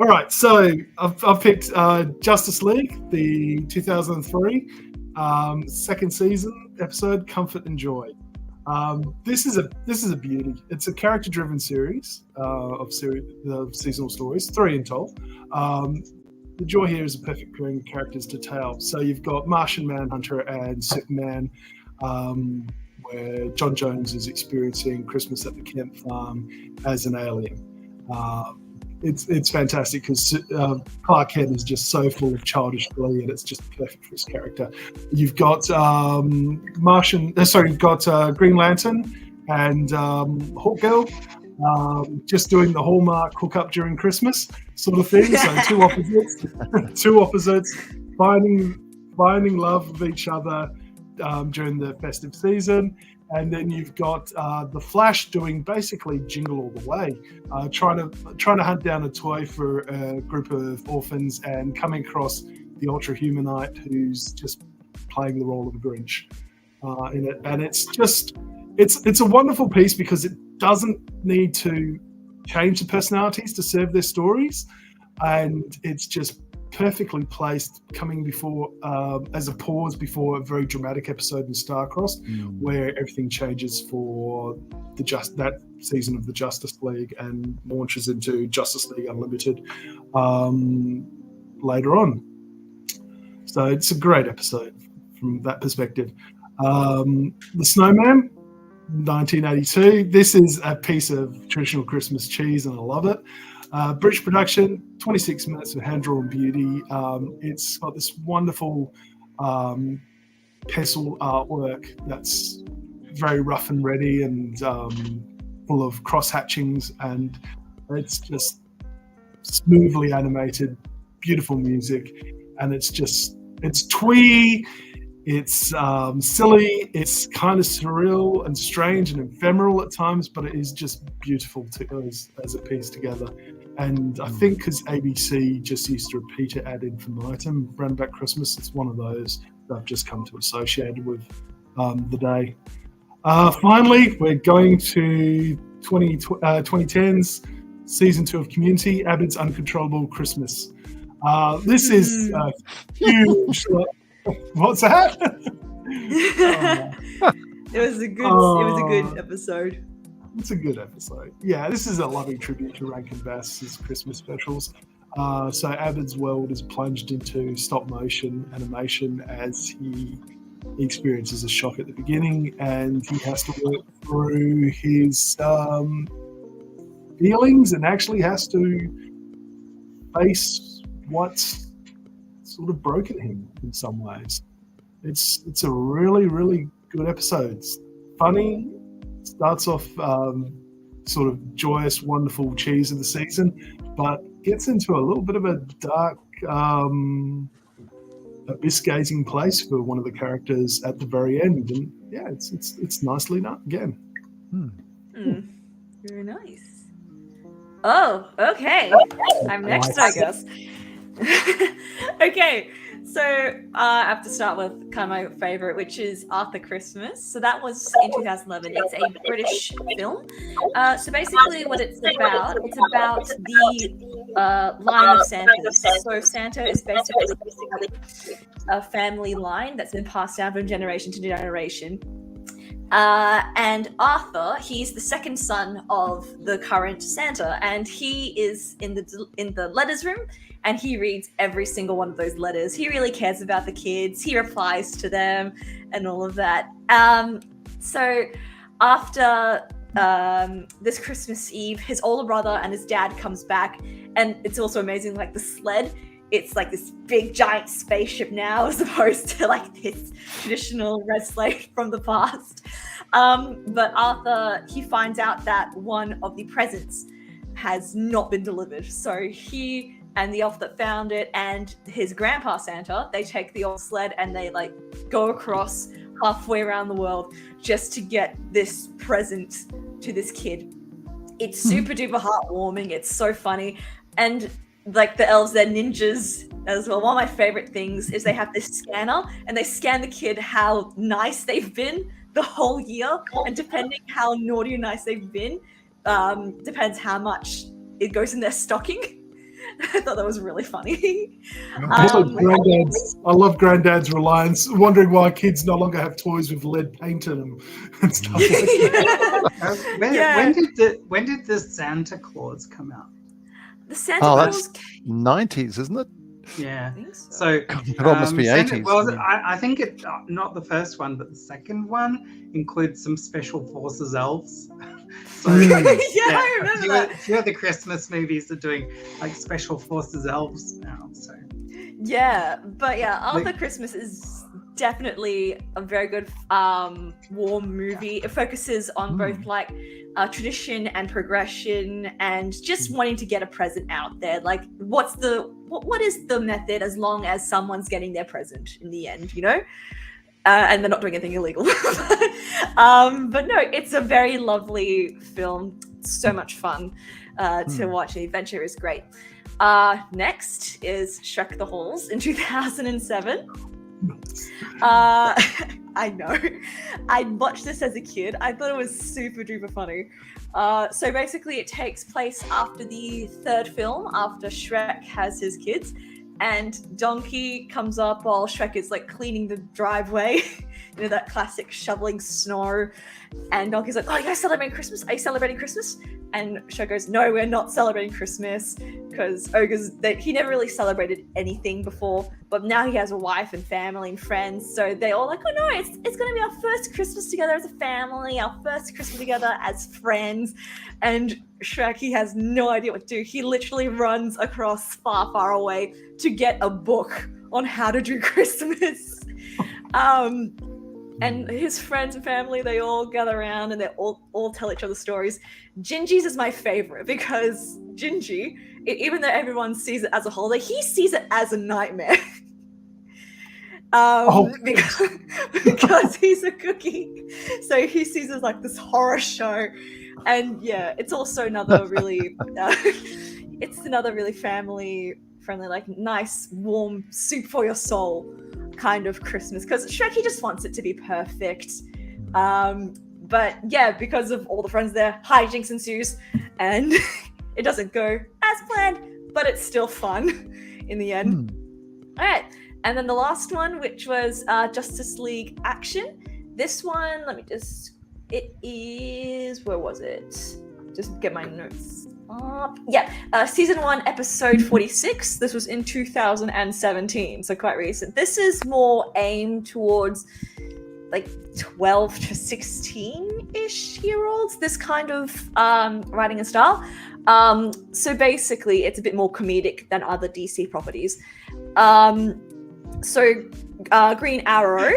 All right, so I've picked Justice League, the 2003 second season episode, Comfort and Joy. This is a beauty. It's a character-driven series of seasonal stories, 3 in total. The joy here is a perfect pairing of characters to tell. So you've got Martian Manhunter and Superman, where John Jones is experiencing Christmas at the Kent farm as an alien. It's fantastic because Clark Kent is just so full of childish glee, and it's just perfect for his character. You've got Green Lantern and Hawk Girl, just doing the Hallmark hookup during Christmas sort of thing. So two opposites, finding love with each other during the festive season. And then you've got the Flash doing basically Jingle All the Way, trying to hunt down a toy for a group of orphans and coming across the Ultra Humanite who's just playing the role of a Grinch in it. And it's a wonderful piece because it doesn't need to change the personalities to serve their stories, and it's just perfectly placed coming before as a pause before a very dramatic episode in Starcrossed, where everything changes for that season of the Justice League and launches into Justice League Unlimited later on. So it's a great episode from that perspective. The Snowman, 1982. This is a piece of traditional Christmas cheese, and I love it. British production, 26 minutes of hand-drawn beauty. It's got this wonderful pencil artwork that's very rough and ready and full of cross-hatchings, and it's just smoothly animated, beautiful music, and it's twee, It's silly, it's kind of surreal and strange and ephemeral at times, but it is just beautiful as a piece together. And I think because ABC just used to repeat it ad infinitum around about Christmas, it's one of those that I've just come to associate with the day. Finally, we're going to 2010's season 2 of Community, Abbott's Uncontrollable Christmas. This is a huge... What's that? It was a good episode. It's a good episode. Yeah, this is a loving tribute to Rankin Bass's Christmas specials. So Abbott's world is plunged into stop motion animation as he experiences a shock at the beginning, and he has to work through his feelings and actually has to face what's sort of broken him in some ways. It's a really, really good episode. It's funny, starts off sort of joyous, wonderful cheese of the season, but gets into a little bit of a dark, abyss-gazing place for one of the characters at the very end. And yeah, it's nicely done again. Very nice. Oh, okay. I'm next, I guess. Okay, so I have to start with kind of my favorite, which is Arthur Christmas. So that was in 2011. It's a British film. So basically what it's about the line of Santa. So Santa is basically a family line that's been passed down from generation to generation. And Arthur, he's the second son of the current Santa, and he is in the letters room, and he reads every single one of those letters. He really cares about the kids. He replies to them and all of that. So after this Christmas Eve, his older brother and his dad comes back, and it's also amazing, like the sled, it's like this big giant spaceship now as opposed to like this traditional red sled from the past. But Arthur, he finds out that one of the presents has not been delivered. So he and the elf that found it and his grandpa Santa, they take the old sled and they like go across halfway around the world just to get this present to this kid. It's super duper heartwarming. It's so funny. And like the elves, they're ninjas as well. One of my favorite things is they have this scanner and they scan the kid how nice they've been the whole year. And depending how naughty or nice they've been, depends how much it goes in their stocking. I thought that was really funny. I love Granddad's reliance, wondering why kids no longer have toys with lead paint in them and stuff like that. When did the Santa Claus come out? The Santa Claus... that's 90s, isn't it? Yeah. I think so. So it must be 80s. Well, I think it not the first one, but the second one includes some special forces elves. So, I remember that. A few of the Christmas movies are doing like special forces elves now. So Arthur Christmas is definitely a very good war movie. It focuses on both like tradition and progression and just wanting to get a present out there. Like what is the method as long as someone's getting their present in the end, you know? And they're not doing anything illegal. But no, it's a very lovely film. So much fun to watch. The adventure is great. Next is Shrek the Halls in 2007. I know. I watched this as a kid. I thought it was super duper funny. So basically it takes place after the third film, after Shrek has his kids. And Donkey comes up while Shrek is like cleaning the driveway, you know, that classic shoveling snow. And Donkey's like, "Oh, you guys celebrating Christmas? Are you celebrating Christmas?" And Shrek goes, "No, we're not celebrating Christmas," because ogres, he never really celebrated anything before, but now he has a wife and family and friends, so they all like, "Oh no, it's going to be our first Christmas together as a family, our first Christmas together as friends." And Shrek, he has no idea what to do. He literally runs across far, far away to get a book on how to do Christmas. And his friends and family, they all gather around and they all tell each other stories. Gingy's is my favorite because Gingy, even though everyone sees it as a holiday, he sees it as a nightmare. because he's a cookie. So he sees it as like this horror show. And yeah, it's also another really, it's another really family friendly, like nice, warm soup for your soul kind of Christmas. Because Shrek, he just wants it to be perfect. But yeah, because of all the friends there, hijinks ensues, and it doesn't go as planned, but it's still fun in the end. All right, and then the last one, which was Justice League Action. This one, it is, where was it? Just get my notes up. Yeah, season 1, episode 46. This was in 2017, so quite recent. This is more aimed towards like 12 to 16-ish year olds, this kind of writing and style. So basically it's a bit more comedic than other DC properties. Green Arrow.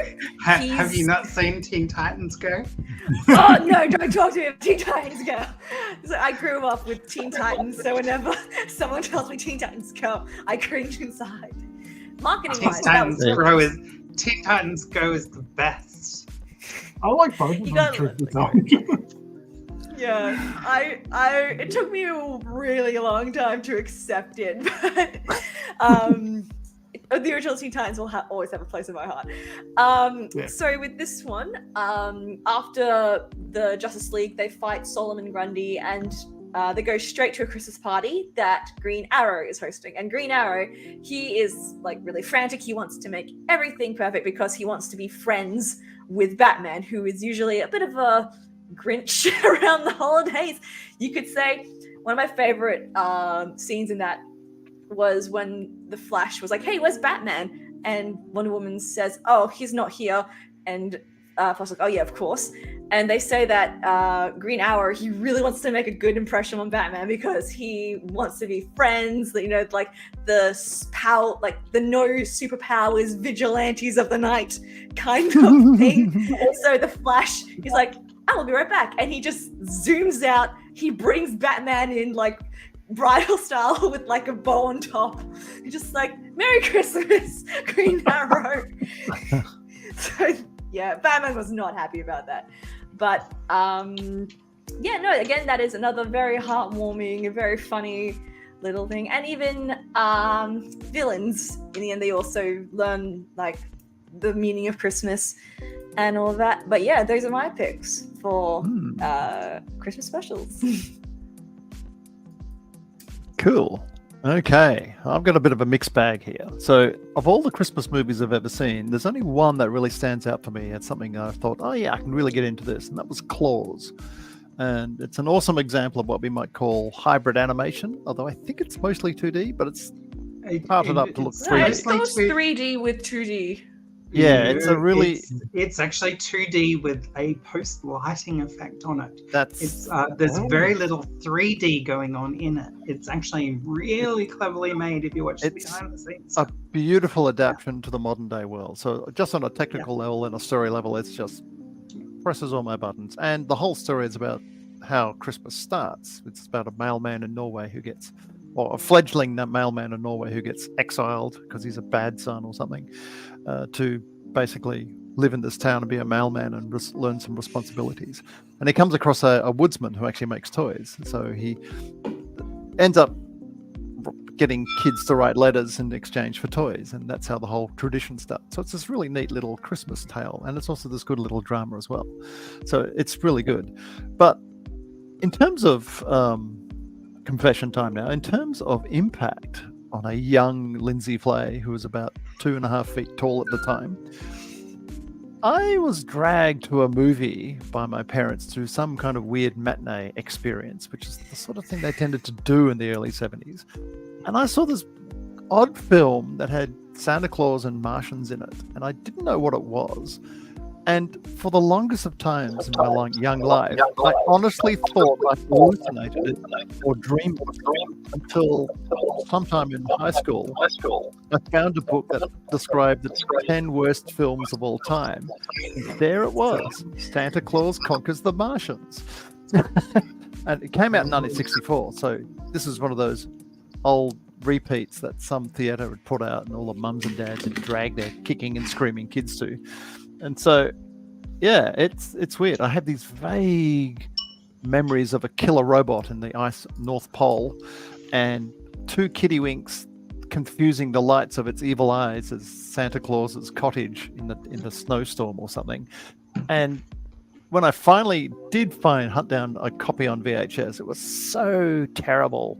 Have you not seen Teen Titans Go? Oh no, don't talk to me about Teen Titans Go. So I grew up with Teen Titans, so whenever someone tells me Teen Titans Go, I cringe inside. Marketing-wise, Teen Titans Go is the best. I like both of them. Yeah, it took me a really long time to accept it, but the original Teen Titans will always have a place in my heart. So with this one, after the Justice League, they fight Solomon Grundy, and they go straight to a Christmas party that Green Arrow is hosting. And Green Arrow, he is like really frantic. He wants to make everything perfect because he wants to be friends with Batman, who is usually a bit of a Grinch around the holidays. You could say one of my favorite scenes in that was when the Flash was like, "Hey, where's Batman?" And Wonder Woman says, "Oh, he's not here." And Flash's like, "Oh yeah, of course." And they say that Green Arrow, he really wants to make a good impression on Batman because he wants to be friends, you know, like the power, like the no superpowers, vigilantes of the night kind of thing. So the Flash, he's like, "I will be right back," and he just zooms out. He brings Batman in like bridal style with like a bow on top. He's just like, "Merry Christmas, Green Arrow." So yeah, Batman was not happy about that. But again, that is another very heartwarming, very funny little thing. And even villains, in the end, they also learn like the meaning of Christmas and all of that. But yeah, those are my picks for Christmas specials. Cool. Okay, I've got a bit of a mixed bag here. So, of all the Christmas movies I've ever seen, there's only one that really stands out for me. It's something I thought, oh yeah, I can really get into this, and that was Claus. And it's an awesome example of what we might call hybrid animation, although I think it's mostly 2D, but it's parted up to look 3D. It's 3D with 2D. Yeah, it's a really... It's actually 2D with a post-lighting effect on it. There's very little 3D going on in it. It's actually really cleverly made if you watch it behind the scenes. A beautiful adaptation to the modern day world. So just on a technical level and a story level, it's just presses all my buttons. And the whole story is about how Christmas starts. It's about a mailman in Norway or a fledgling mailman in Norway who gets exiled because he's a bad son or something, to basically live in this town and be a mailman and learn some responsibilities. And he comes across a woodsman who actually makes toys. So he ends up getting kids to write letters in exchange for toys. And that's how the whole tradition starts. So it's this really neat little Christmas tale. And it's also this good little drama as well. So it's really good. But in terms of... confession time now. In terms of impact on a young Lindsay Flay, who was about 2.5 feet tall at the time, I was dragged to a movie by my parents through some kind of weird matinee experience, which is the sort of thing they tended to do in the early 70s. And I saw this odd film that had Santa Claus and Martians in it, and I didn't know what it was. And for the longest of times in my young life, I honestly thought I hallucinated it or dreamed it until sometime in high school, I found a book that described the 10 worst films of all time. And there it was, Santa Claus Conquers the Martians. And it came out in 1964, so this is one of those old repeats that some theatre had put out, and all the mums and dads had dragged their kicking and screaming kids to. And so, yeah, it's weird. I have these vague memories of a killer robot in the ice North Pole, and two kittywinks confusing the lights of its evil eyes as Santa Claus's cottage in the snowstorm or something. And when I finally did hunt down a copy on VHS, it was so terrible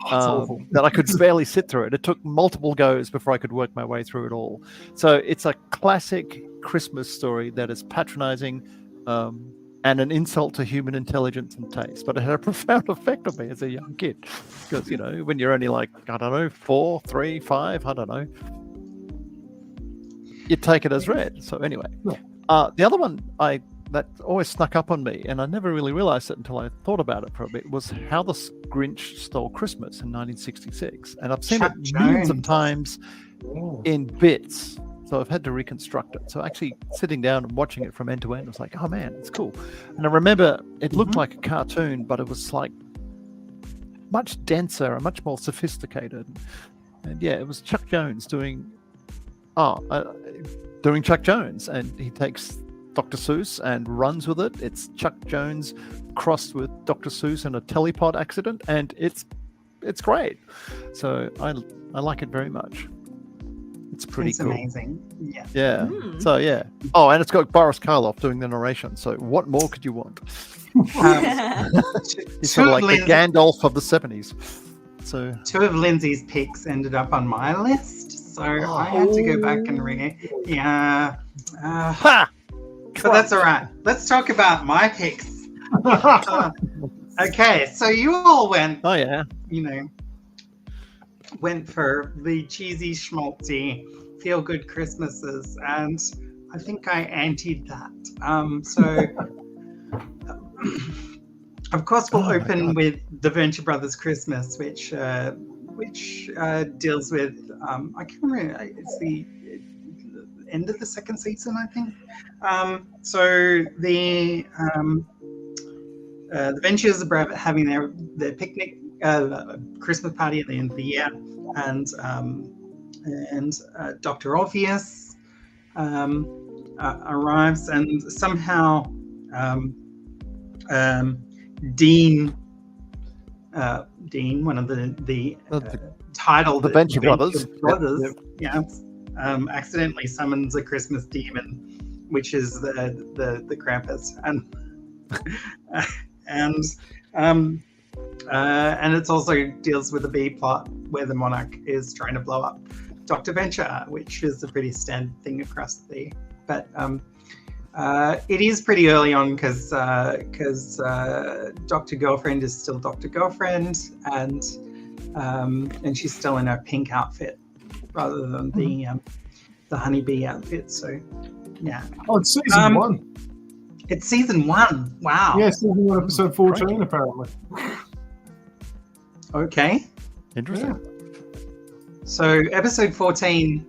that I could barely sit through it. It took multiple goes before I could work my way through it all. So it's a classic Christmas story that is patronizing and an insult to human intelligence and taste. But it had a profound effect on me as a young kid. Because, when you're only like, I don't know, 4, 3, 5, I don't know, you take it as read. So anyway, the other one that always snuck up on me, and I never really realized it until I thought about it for a bit, was How the Grinch Stole Christmas in 1966. And I've seen it millions of times in bits, so I've had to reconstruct it. So actually sitting down and watching it from end to end, I was like, oh man, it's cool. And I remember it looked like a cartoon, but it was like much denser and much more sophisticated. And yeah, it was Chuck Jones doing Chuck Jones, and he takes Dr. Seuss and runs with it. It's Chuck Jones crossed with Dr. Seuss in a telepod accident, and it's great. So I like it very much. It's pretty cool. Amazing. Yeah. Yeah. So yeah. Oh, and it's got Boris Karloff doing the narration. So what more could you want? He's sort of like the Gandalf of the 70s. So 2 of Lindsay's picks ended up on my list, so I had to go back and read. Yeah. So that's all right. Let's talk about my picks. Okay, so you all went. Oh yeah. Went for the cheesy, schmaltzy, feel-good Christmases, and I think I antied that. Of course, we'll open with the Venture Brothers Christmas, which deals with I can't remember. It's the end of the second season, I think. So the Ventures are having their picnic, Christmas party at the end of the year, and Dr. Orpheus arrives, and somehow Dean, one of the title, the Venture Brothers, accidentally summons a Christmas demon, which is the Krampus, and it's also deals with the B plot where the Monarch is trying to blow up Dr. Venture, which is a pretty standard thing across the. But it is pretty early on because Dr. Girlfriend is still Dr. Girlfriend, and she's still in her pink outfit rather than the honeybee outfit. So yeah. Oh, it's season 1. It's season 1. Wow. Yeah, season 1, episode 14, apparently. Okay. Interesting. Yeah. So episode 14.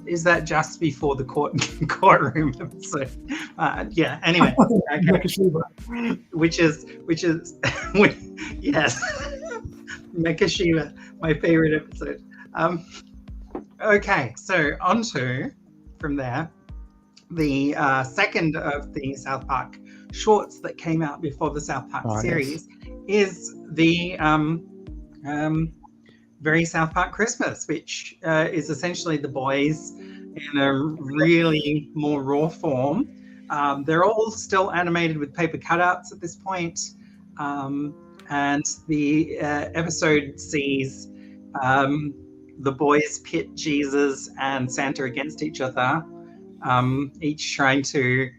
Is that just before the courtroom episode? Yeah. Anyway. Okay. Which is yes. Mecha Shiva, my favorite episode. Okay, so on to, from there, the second of the South Park shorts that came out before the South Park series is the Very South Park Christmas, which is essentially the boys in a really more raw form. They're all still animated with paper cutouts at this point, and the episode sees the boys pit Jesus and Santa against each other, each trying to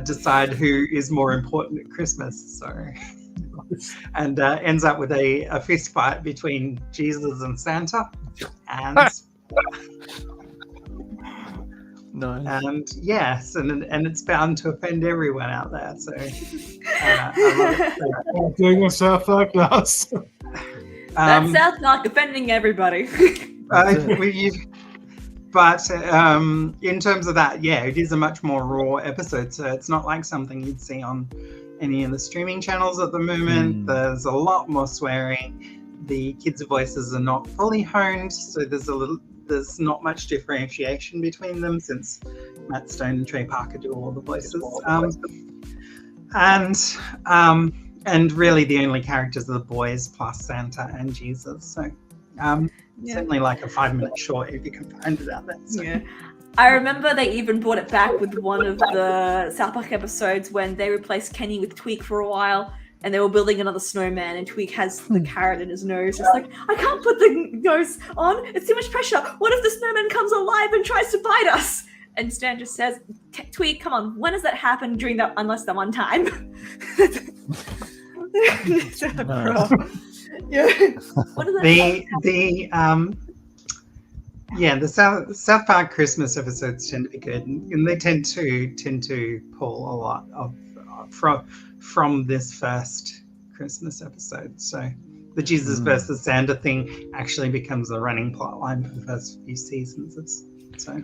decide who is more important at Christmas. So, and ends up with a fist fight between Jesus and Santa, and and yes, and it's bound to offend everyone out there. So, doing a South Park class. That's South Park offending everybody. But in terms of that, yeah, it is a much more raw episode. So it's not like something you'd see on any of the streaming channels at the moment. There's a lot more swearing. The kids' voices are not fully honed, so there's not much differentiation between them since Matt Stone and Trey Parker do all the voices. And really the only characters are the boys plus Santa and Jesus. So certainly like a 5-minute short if you can find it out there. So. Yeah. I remember they even brought it back with one of the South Park episodes when they replaced Kenny with Tweak for a while, and they were building another snowman, and Tweak has the carrot in his nose. It's like, I can't put the nose on. It's too much pressure. What if the snowman comes alive and tries to bite us? And Stan just says, Tweak, come on. When does that happen during that, unless the one time? Yeah. What does that the South Park Christmas episodes tend to be good, and they tend to pull a lot of from this first Christmas episode. So the Jesus versus Santa thing actually becomes a running plot line for the first few seasons. So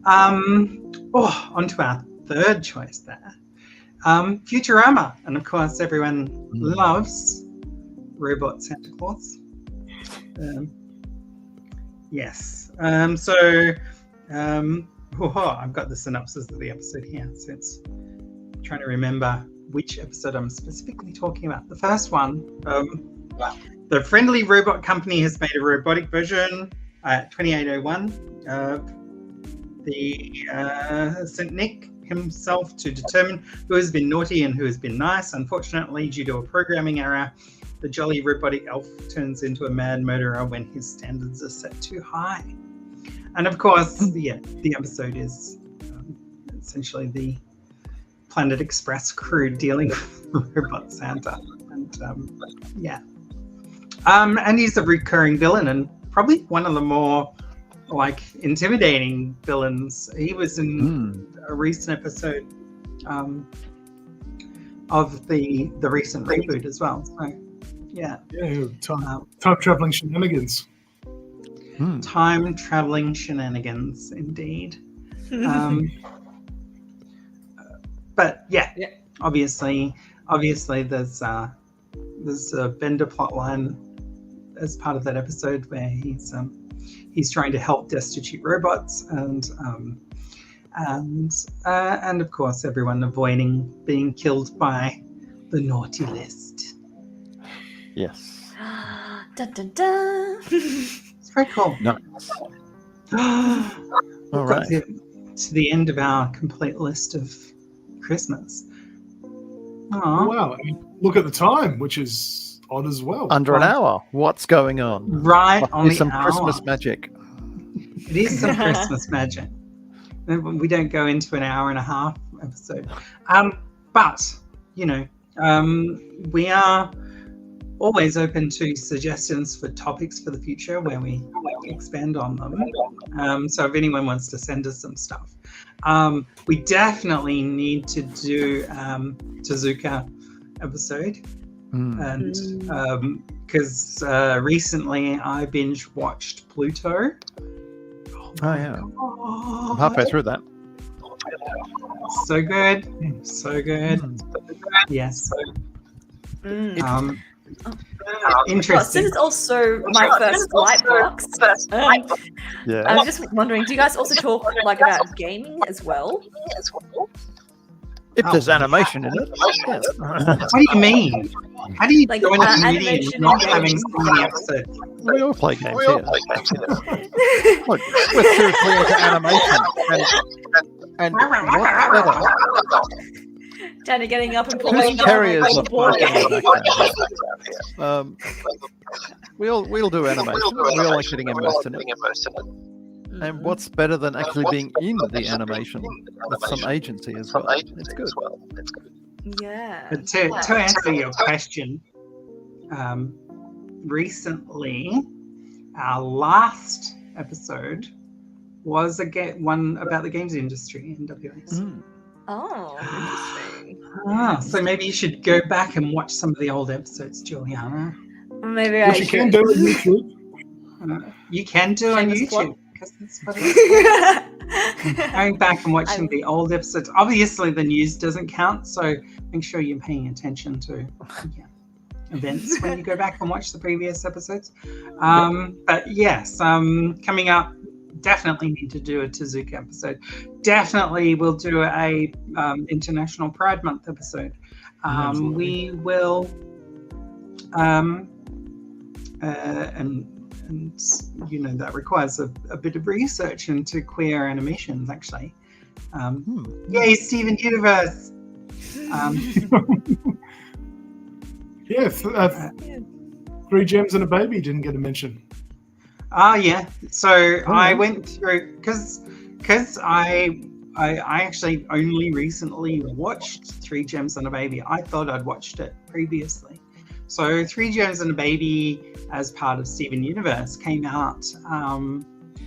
on to our third choice there. Futurama, and of course everyone loves Robot Santa Claus. Yes. I've got the synopsis of the episode here, so it's trying to remember which episode I'm specifically talking about. The first one, the friendly robot company has made a robotic version at 2801. Sent Nick himself to determine who has been naughty and who has been nice. Unfortunately, due to a programming error, the jolly robotic elf turns into a mad murderer when his standards are set too high. And of course, the episode is essentially the Planet Express crew dealing with Robot Santa. And he's a recurring villain and probably one of the more intimidating villains. He was in a recent episode of the recent reboot as well. So time traveling shenanigans. Time traveling shenanigans, indeed. But obviously there's a Bender plotline as part of that episode where he's trying to help destitute robots and of course everyone avoiding being killed by the naughty list. Yes. Dun, dun, dun. It's very cool. Nice. All right. To the end of our complete list of Christmas. Aww. Wow. Look at the time, which is odd as well. Under an hour. What's going on? Right on the some hour. Christmas magic. It is some Christmas magic. We don't go into an hour and a half episode. But, we are always open to suggestions for topics for the future where we expand on them. So if anyone wants to send us some stuff. We definitely need to do Tezuka episode. And because recently I binge watched Pluto. Oh yeah. I'm halfway through that. So good. So good. Yes. Interesting. This is also my first Lightbox. I was just wondering, do you guys also talk about gaming as well? If there's animation in it. Yes. What do you mean? How do you go into animation not having seen the episode? We all play games here. Look, we're seriously into animation. And what's better? Tanya getting up and pulling terriers are board we'll do animation. We all like getting immersed in it. And what's better than actually being in the animation with some agency as well? It's good. Yeah. But to answer your question, recently, our last episode was one about the games industry in WA. Oh, interesting. So maybe you should go back and watch some of the old episodes, Juliana. Maybe I should. You can do on YouTube. You can do on YouTube. because that's what it's going back and watching the old episodes. Obviously, the news doesn't count, so make sure you're paying attention to events when you go back and watch the previous episodes. But yes, coming up, definitely need to do a Tezuka episode. Definitely we'll do a International Pride Month episode. We will, and you know, that requires a bit of research into queer animations, actually. Yay, Steven Universe! Three Gems and a Baby didn't get a mention. Yeah. So I went through because I actually only recently watched Three Gems and a Baby. I thought I'd watched it previously. So Three Gems and a Baby, as part of Steven Universe, came out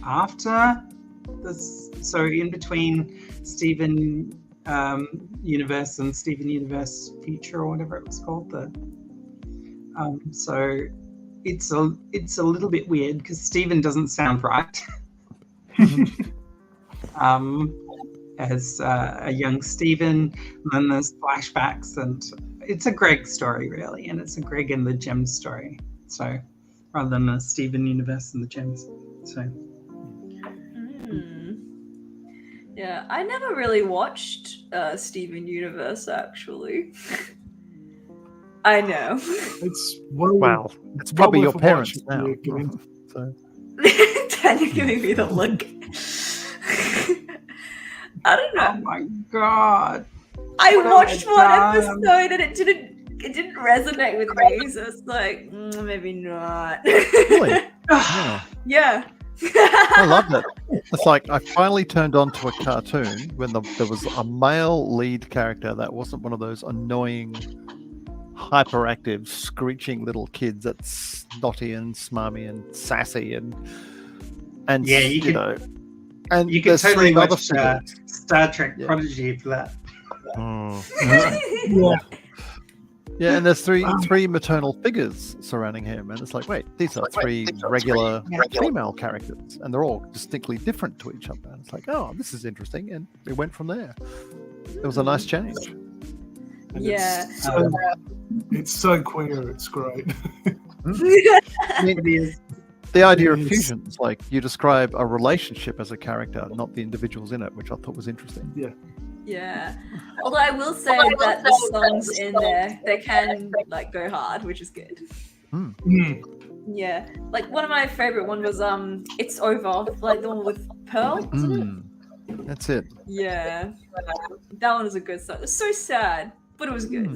after this. So in between Steven Universe and Steven Universe Future, or whatever it was called. So it's a little bit weird because Steven doesn't sound right. As a young Steven, and then there's flashbacks, and it's a Greg story really, and it's a Greg and the Gems story. So rather than a Steven Universe and the Gems. So. Yeah, I never really watched Steven Universe actually. I know. It's it's probably your parents now. So. Tanya giving me the look. I don't know. Oh my god! I watched one episode and it didn't resonate with me. So it's like maybe not. Really? Yeah. I loved it. It's like I finally turned on to a cartoon when there was a male lead character that wasn't one of those annoying, hyperactive, screeching little kids that's snotty and smarmy and sassy and yeah, you know. And you can totally watch Star Trek Yeah. Prodigy for that. Yeah, and there's three maternal figures surrounding him, and it's like, wait, these are three regular female characters, and they're all distinctly different to each other. And it's like, oh, this is interesting, and we went from there. It was a nice change. And Yeah. It's so queer. It's great. It is. The idea of fusion is like you describe a relationship as a character, not the individuals in it, which I thought was interesting. Yeah. Although I will say that the songs in there, they can like go hard, which is good. Yeah. Like one of my favorite one was It's Over, like the one with Pearl, wasn't it? That's it. Yeah. That one was a good song. It was so sad, but it was good.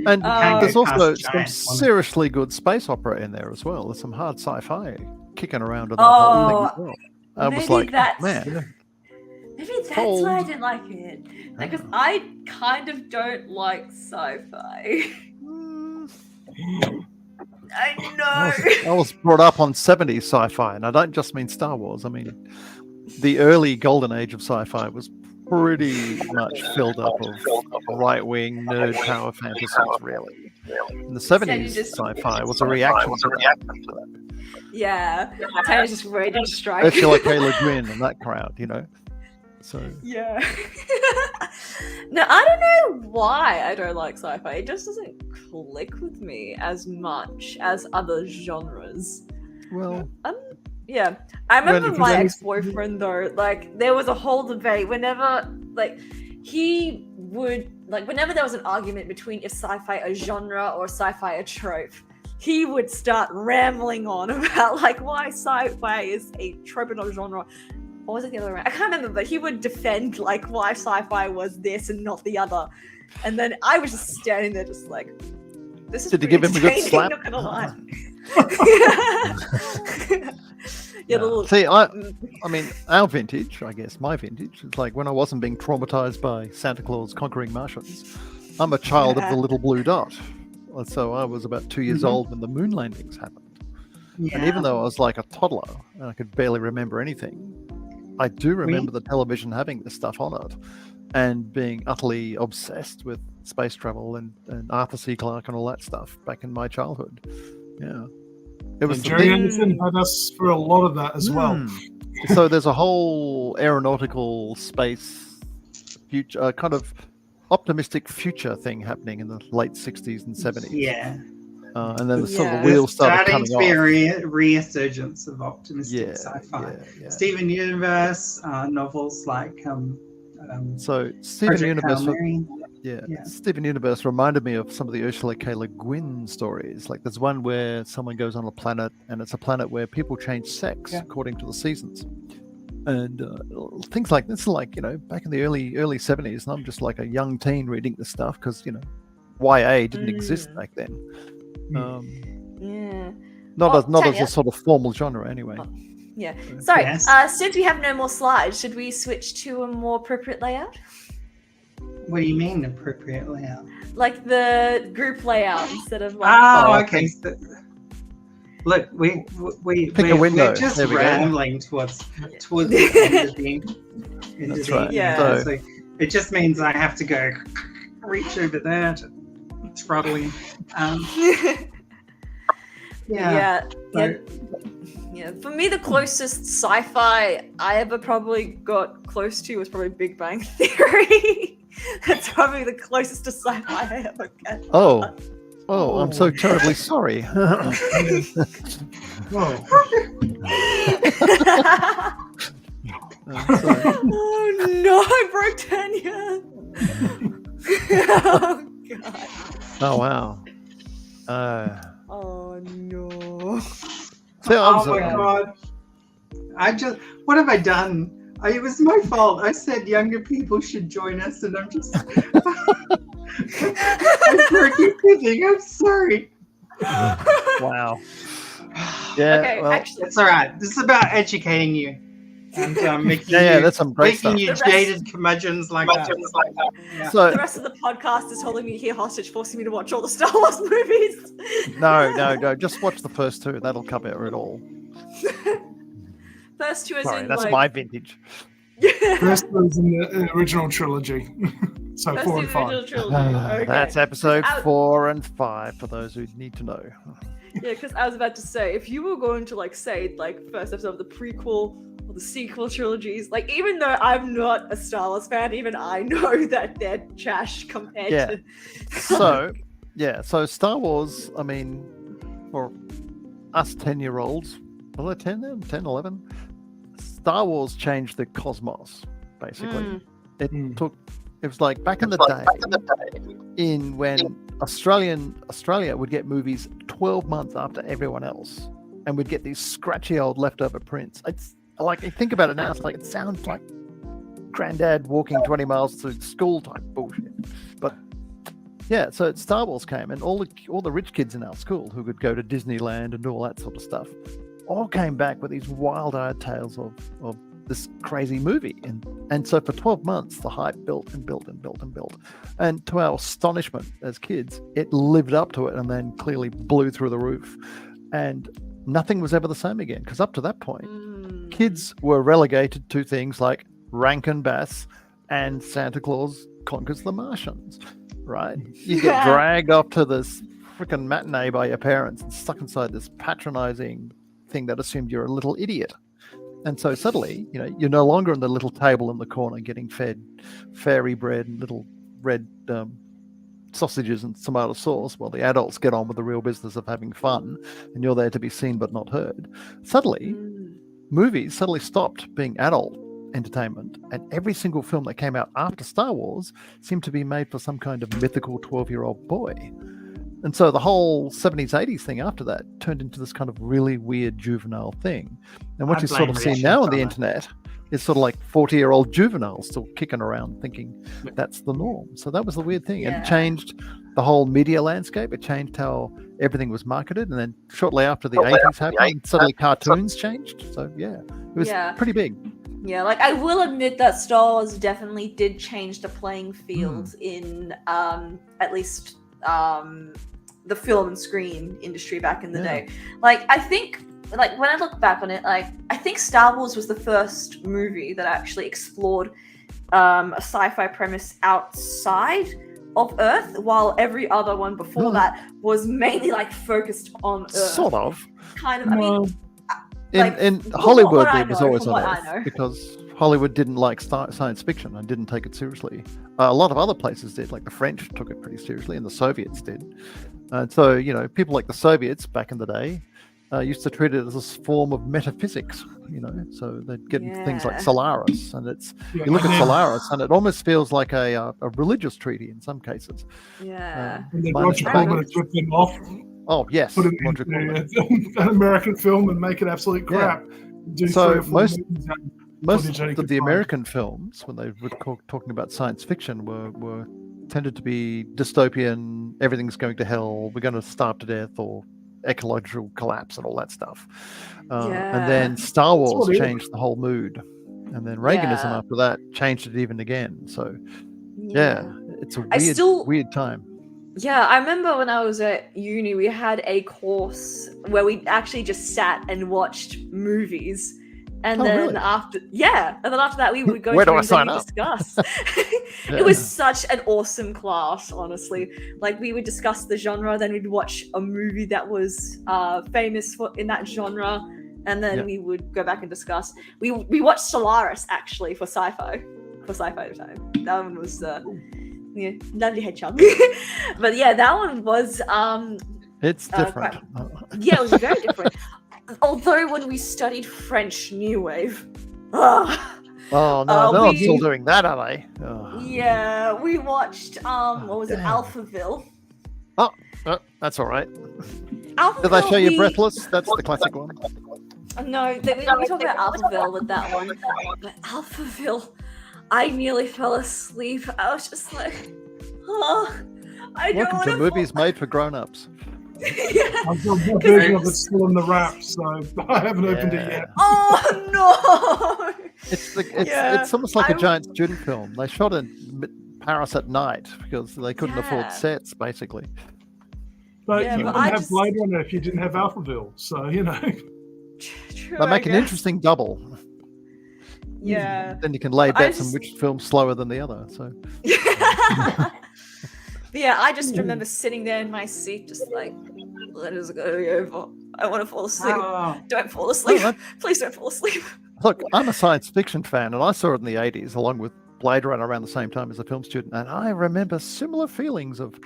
And there's also past some Giant. seriously good space opera in there as well. There's some hard sci-fi kicking around in that whole thing as well. I was maybe like, that's- man. Maybe that's why I didn't like it. Because I kind of don't like sci-fi. I know. I was brought up on 70s sci-fi, and I don't just mean Star Wars. I mean, the early golden age of sci-fi was pretty much filled up of right-wing nerd power fantasies, really. In the 70s, sci-fi was a reaction to that. Yeah. Tanya's just ready to strike. Especially like Kayla Gwynn and that crowd, you know. So yeah. Now I don't know why I don't like sci-fi. It just doesn't click with me as much as other genres. Well, yeah. I remember Well, my if ex-boyfriend though, like there was a whole debate whenever like he would like whenever there was an argument between if sci-fi a genre or sci-fi a trope, he would start rambling on about like why sci-fi is a trope and not a genre. Or was it the other way? I can't remember, but he would defend like why sci-fi was this and not the other. And then I was just standing there just like, this is did you give him a good slap? Not gonna lie. Yeah, the little... See, I mean, our vintage, I guess, my vintage, it's like when I wasn't being traumatized by Santa Claus conquering Martians. I'm a child of the little blue dot. So I was about 2 years old when the moon landings happened. Yeah. And even though I was like a toddler and I could barely remember anything, I do remember the television having this stuff on it and being utterly obsessed with space travel and Arthur C. Clarke and all that stuff back in my childhood. Yeah. It was and Jerry Anderson had us for a lot of that as well. So there's a whole aeronautical space future, kind of optimistic future thing happening in the late 60s and 70s. Yeah. And then the sort of wheels started coming off. Starting to be a resurgence of optimistic sci-fi. Steven Universe, novels like so Steven Universe. Steven Universe reminded me of some of the Ursula K. Le Guin stories. Like there's one where someone goes on a planet, and it's a planet where people change sex according to the seasons. And things like this, like, back in the early 70s, and I'm just like a young teen reading this stuff because, YA didn't exist back then. Not as a sort of formal genre anyway. Yeah. Sorry, since we have no more slides, should we switch to a more appropriate layout? What do you mean appropriate layout? Like the group layout instead of like... Oh, okay. So, look, we're just rambling towards the end of the So it just means I have to go reach over there to throttle him. For me, the closest sci-fi I ever probably got close to was probably Big Bang Theory. That's probably the closest to sci-fi I ever got. Oh, I'm so terribly sorry. Oh no, I broke Tanya. Oh god. Oh wow. Oh no. Oh my god. What have I done? It was my fault. I said younger people should join us, and I'm just... I'm forgetting. I'm sorry. Wow. Yeah, okay, well, actually... It's all right. This is about educating you. And making that's some great making stuff. you jaded curmudgeons like that. Yeah. So the rest of the podcast is holding me here hostage, forcing me to watch all the Star Wars movies. No. Just watch the first two. That'll cover it all. First two is Sorry, in that's like... my vintage. First was in the original trilogy. So First 4 and 5. Okay. That's episode 4 and 5 for those who need to know. Yeah, because I was about to say, if you were going to say first episode of the prequel or the sequel trilogies, even though I'm not a Star Wars fan, even I know that they're trash compared to... So Star Wars, I mean, for us 10-year-olds, well, 10 then? 10, 11? Star Wars changed the cosmos, basically. It was like back in the day, when Australia would get movies 12 months after everyone else, and we'd get these scratchy old leftover prints. It's like, you think about it now, it sounds like granddad walking 20 miles through school type bullshit. But yeah, so Star Wars came, and all the rich kids in our school who could go to Disneyland and do all that sort of stuff all came back with these wild-eyed tales of this crazy movie. And so for 12 months, the hype built and built and built and built. And to our astonishment as kids, it lived up to it and then clearly blew through the roof. And nothing was ever the same again, because up to that point, kids were relegated to things like Rankin Bass and Santa Claus Conquers the Martians, right? You get dragged off to this freaking matinee by your parents and stuck inside this patronizing thing that assumed you're a little idiot. And so suddenly, you're no longer on the little table in the corner getting fed fairy bread and little red sausages and tomato sauce while the adults get on with the real business of having fun, and you're there to be seen but not heard. Suddenly, movies stopped being adult entertainment, and every single film that came out after Star Wars seemed to be made for some kind of mythical 12-year-old boy. And so the whole 70s, 80s thing after that turned into this kind of really weird juvenile thing. And what you sort of see now on the internet is sort of like 40-year-old juveniles still kicking around thinking that's the norm. So that was the weird thing. And it changed the whole media landscape. It changed how everything was marketed. And then shortly after the 80s happened, suddenly cartoons changed. So it was pretty big. Yeah, I will admit that Star Wars definitely did change the playing field in at least... the film and screen industry back in the day. I think, when I look back on it, I think Star Wars was the first movie that actually explored a sci-fi premise outside of Earth, while every other one before that was mainly like focused on Earth. Sort of. Kind of. I mean, in from Hollywood, what I it was know, always from on what I Earth know. because Hollywood didn't like science fiction and didn't take it seriously. A lot of other places did, like the French took it pretty seriously, and the Soviets did. And so, you know, people like the Soviets back in the day used to treat it as a form of metaphysics. You know, so they'd get into things like Solaris, and you look at Solaris, and it almost feels like a religious treaty in some cases. Yeah. And then Roger Corman would rip them off. Oh yes, Put it in an American film and make it absolute crap. So most of the American films, when they were talking about science fiction, were tended to be dystopian. Everything's going to hell. We're going to starve to death, or ecological collapse, and all that stuff. And then Star Wars changed the whole mood, and then Reaganism after that changed it even again. So it's a weird time. Yeah, I remember when I was at uni, we had a course where we actually just sat and watched movies. And then after that, we would go through and discuss. It was such an awesome class, honestly. Like, we would discuss the genre, then we'd watch a movie that was famous in that genre, and then we would go back and discuss. We watched Solaris, actually, for sci-fi time. That one was lovely hedgehog. But yeah, that one was it's different. It was very different. Although when we studied French New Wave, oh no, I'm still doing that, are they? Oh. Yeah, we watched what was it, Alphaville? Oh, that's all right. Alphaville, did they show you Breathless? That's the classic one. No, we talked about Alphaville with that one, but Alphaville, I nearly fell asleep. I was just like, I don't Welcome to movies made for grown-ups. I've got one version of it still in the wrap, so I haven't opened it yet. Oh no! It's almost like a giant student film. They shot in Paris at night because they couldn't afford sets, basically. But you wouldn't have Blade Runner if you didn't have Alphaville, so you know. True, they make an interesting double. Yeah. Then you can lay bets on which film's slower than the other. So. Yeah, I just remember sitting there in my seat, just like, let us go over. I want to fall asleep. Don't fall asleep. Please don't fall asleep. Look, I'm a science fiction fan, and I saw it in the 80s, along with Blade Runner around the same time as a film student, and I remember similar feelings of...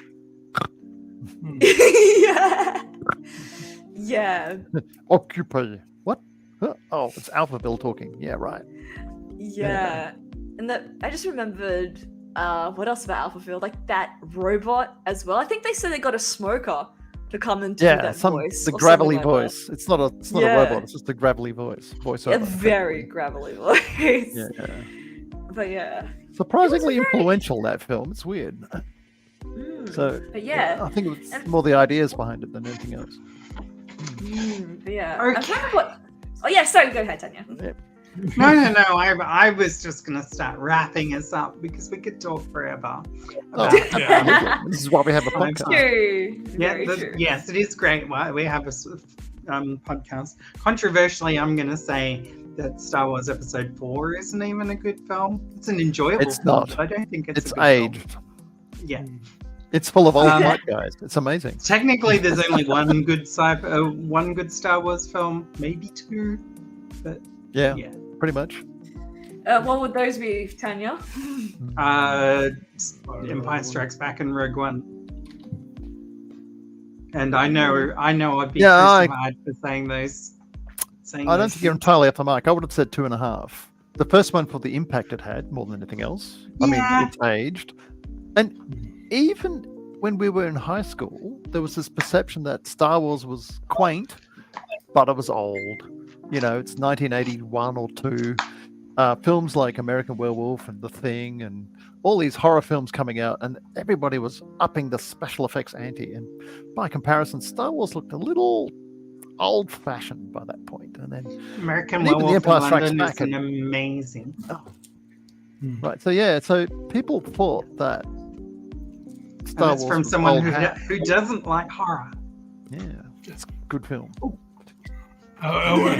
Yeah. Occupy. What? Oh, it's Alphaville talking. Yeah, right. Yeah. And I just remembered... what else about Alphaville? Like that robot as well. I think they said they got a smoker to come and do that voice. The gravelly voice. It's not a robot. It's just a gravelly voice. A very gravelly voice. Yeah. But yeah. Surprisingly influential, that film. It's weird. So but yeah. I think it's more the ideas behind it than anything else. But yeah. Okay. Oh yeah. Sorry. Go ahead, Tanya. Yeah. No. I was just going to start wrapping us up because we could talk forever. This is why we have a podcast. True. Yes, it is great. We have a podcast. Controversially, I'm going to say that Star Wars Episode 4 isn't even a good film. It's an enjoyable film. Not. But I don't think it's a good aged. Film. Yeah. It's full of old white guys. It's amazing. Technically, there's only one good Star Wars film, maybe two. But yeah. Pretty much. What would those be, Tanya? Empire Strikes Back and Rogue One. And I know I'd be crucified for saying those. I don't think you're entirely off the mark. I would have said 2.5. The first one for the impact it had more than anything else. I mean, it's aged. And even when we were in high school, there was this perception that Star Wars was quaint, but it was old. You know, it's 1981 or 2. Films like American Werewolf and The Thing and all these horror films coming out, and everybody was upping the special effects ante. And by comparison, Star Wars looked a little old-fashioned by that point. And then American Werewolf in London is amazing. Right. So people thought that Star Wars from someone who doesn't like horror. Yeah, it's a good film.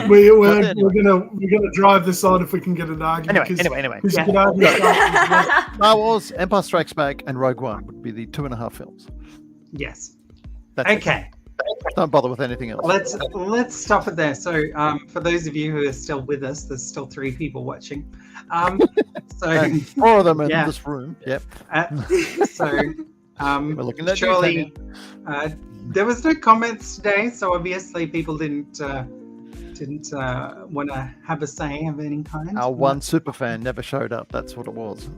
We're gonna drive this on if we can get an argument. Anyway. Yeah. Star Wars, Empire Strikes Back, and Rogue One would be the 2.5 films. Yes. That's okay. It. Don't bother with anything else. Let's stop it there. So, for those of you who are still with us, there's still 3 people watching. So 4 of them in this room. Yep. So, we're looking at surely there was no comments today, so obviously people didn't want to have a say of any kind. Our one superfan never showed up. That's what it was.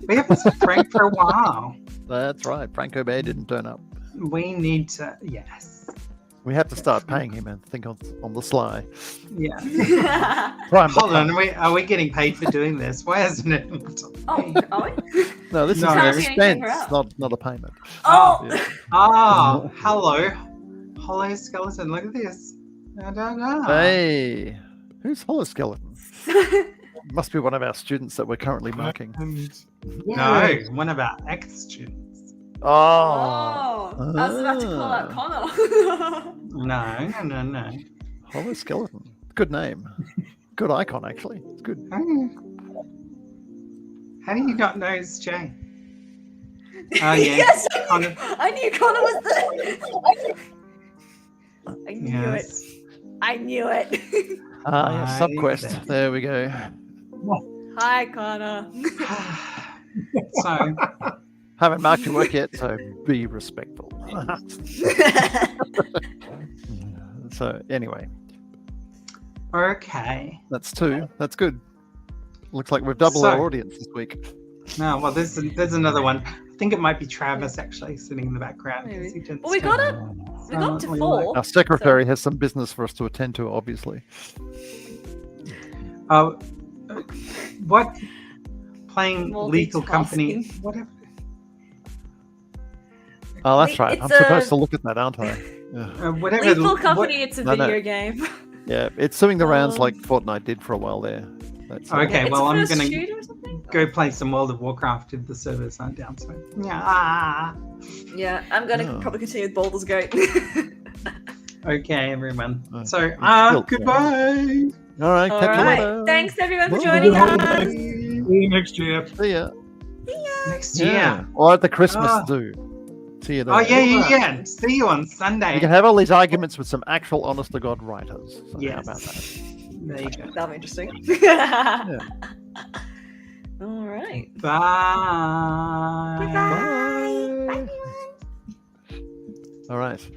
We haven't seen Frank for a while. That's right. Frank Obey didn't turn up. We need to, yes. We have to start paying him and think on the sly. Yeah. Hold on, are we getting paid for doing this? Why isn't it? Oh, are we? No, this is an expense, not a payment. Oh! Yeah. Hello. Hollow Skeleton, look at this. Hey, who's Hollow Skeleton? Must be one of our students that we're currently marking. No, one of our ex-students. Oh, I was about to call out Connor. No. Hollow Skeleton. Good name. Good icon, actually. It's good. How do you not know it's Jay? Oh, yeah. Yes, I knew Connor was there. I knew it. I knew it. Yeah, subquest. There we go. Hi, Connor. So, haven't marked your work yet, so be respectful. So, anyway. Okay. That's 2. That's good. Looks like we've doubled our audience this week. No, well, there's another one. I think it might be Travis actually sitting in the background. Well, we got to 4. Our secretary has some business for us to attend to, obviously. What? Playing Lethal Company? Whatever. Oh, that's right. I'm supposed to look at that, aren't I? Whatever. Lethal Company, it's a video game. Yeah, it's doing the rounds like Fortnite did for a while there. Okay, well, I'm going to go play some World of Warcraft if the servers aren't down. So, yeah, I'm going to probably continue with Baldur's Gate. Okay, everyone. So, goodbye. All right. Thanks, everyone, for joining us. See you next year. See ya. Next year. Or at the Christmas do. See you there. Oh, yeah. See you on Sunday. You can have all these arguments with some actual honest-to-God writers. So how about that? There you go. That'll be interesting. All right. Bye. Bye. All right.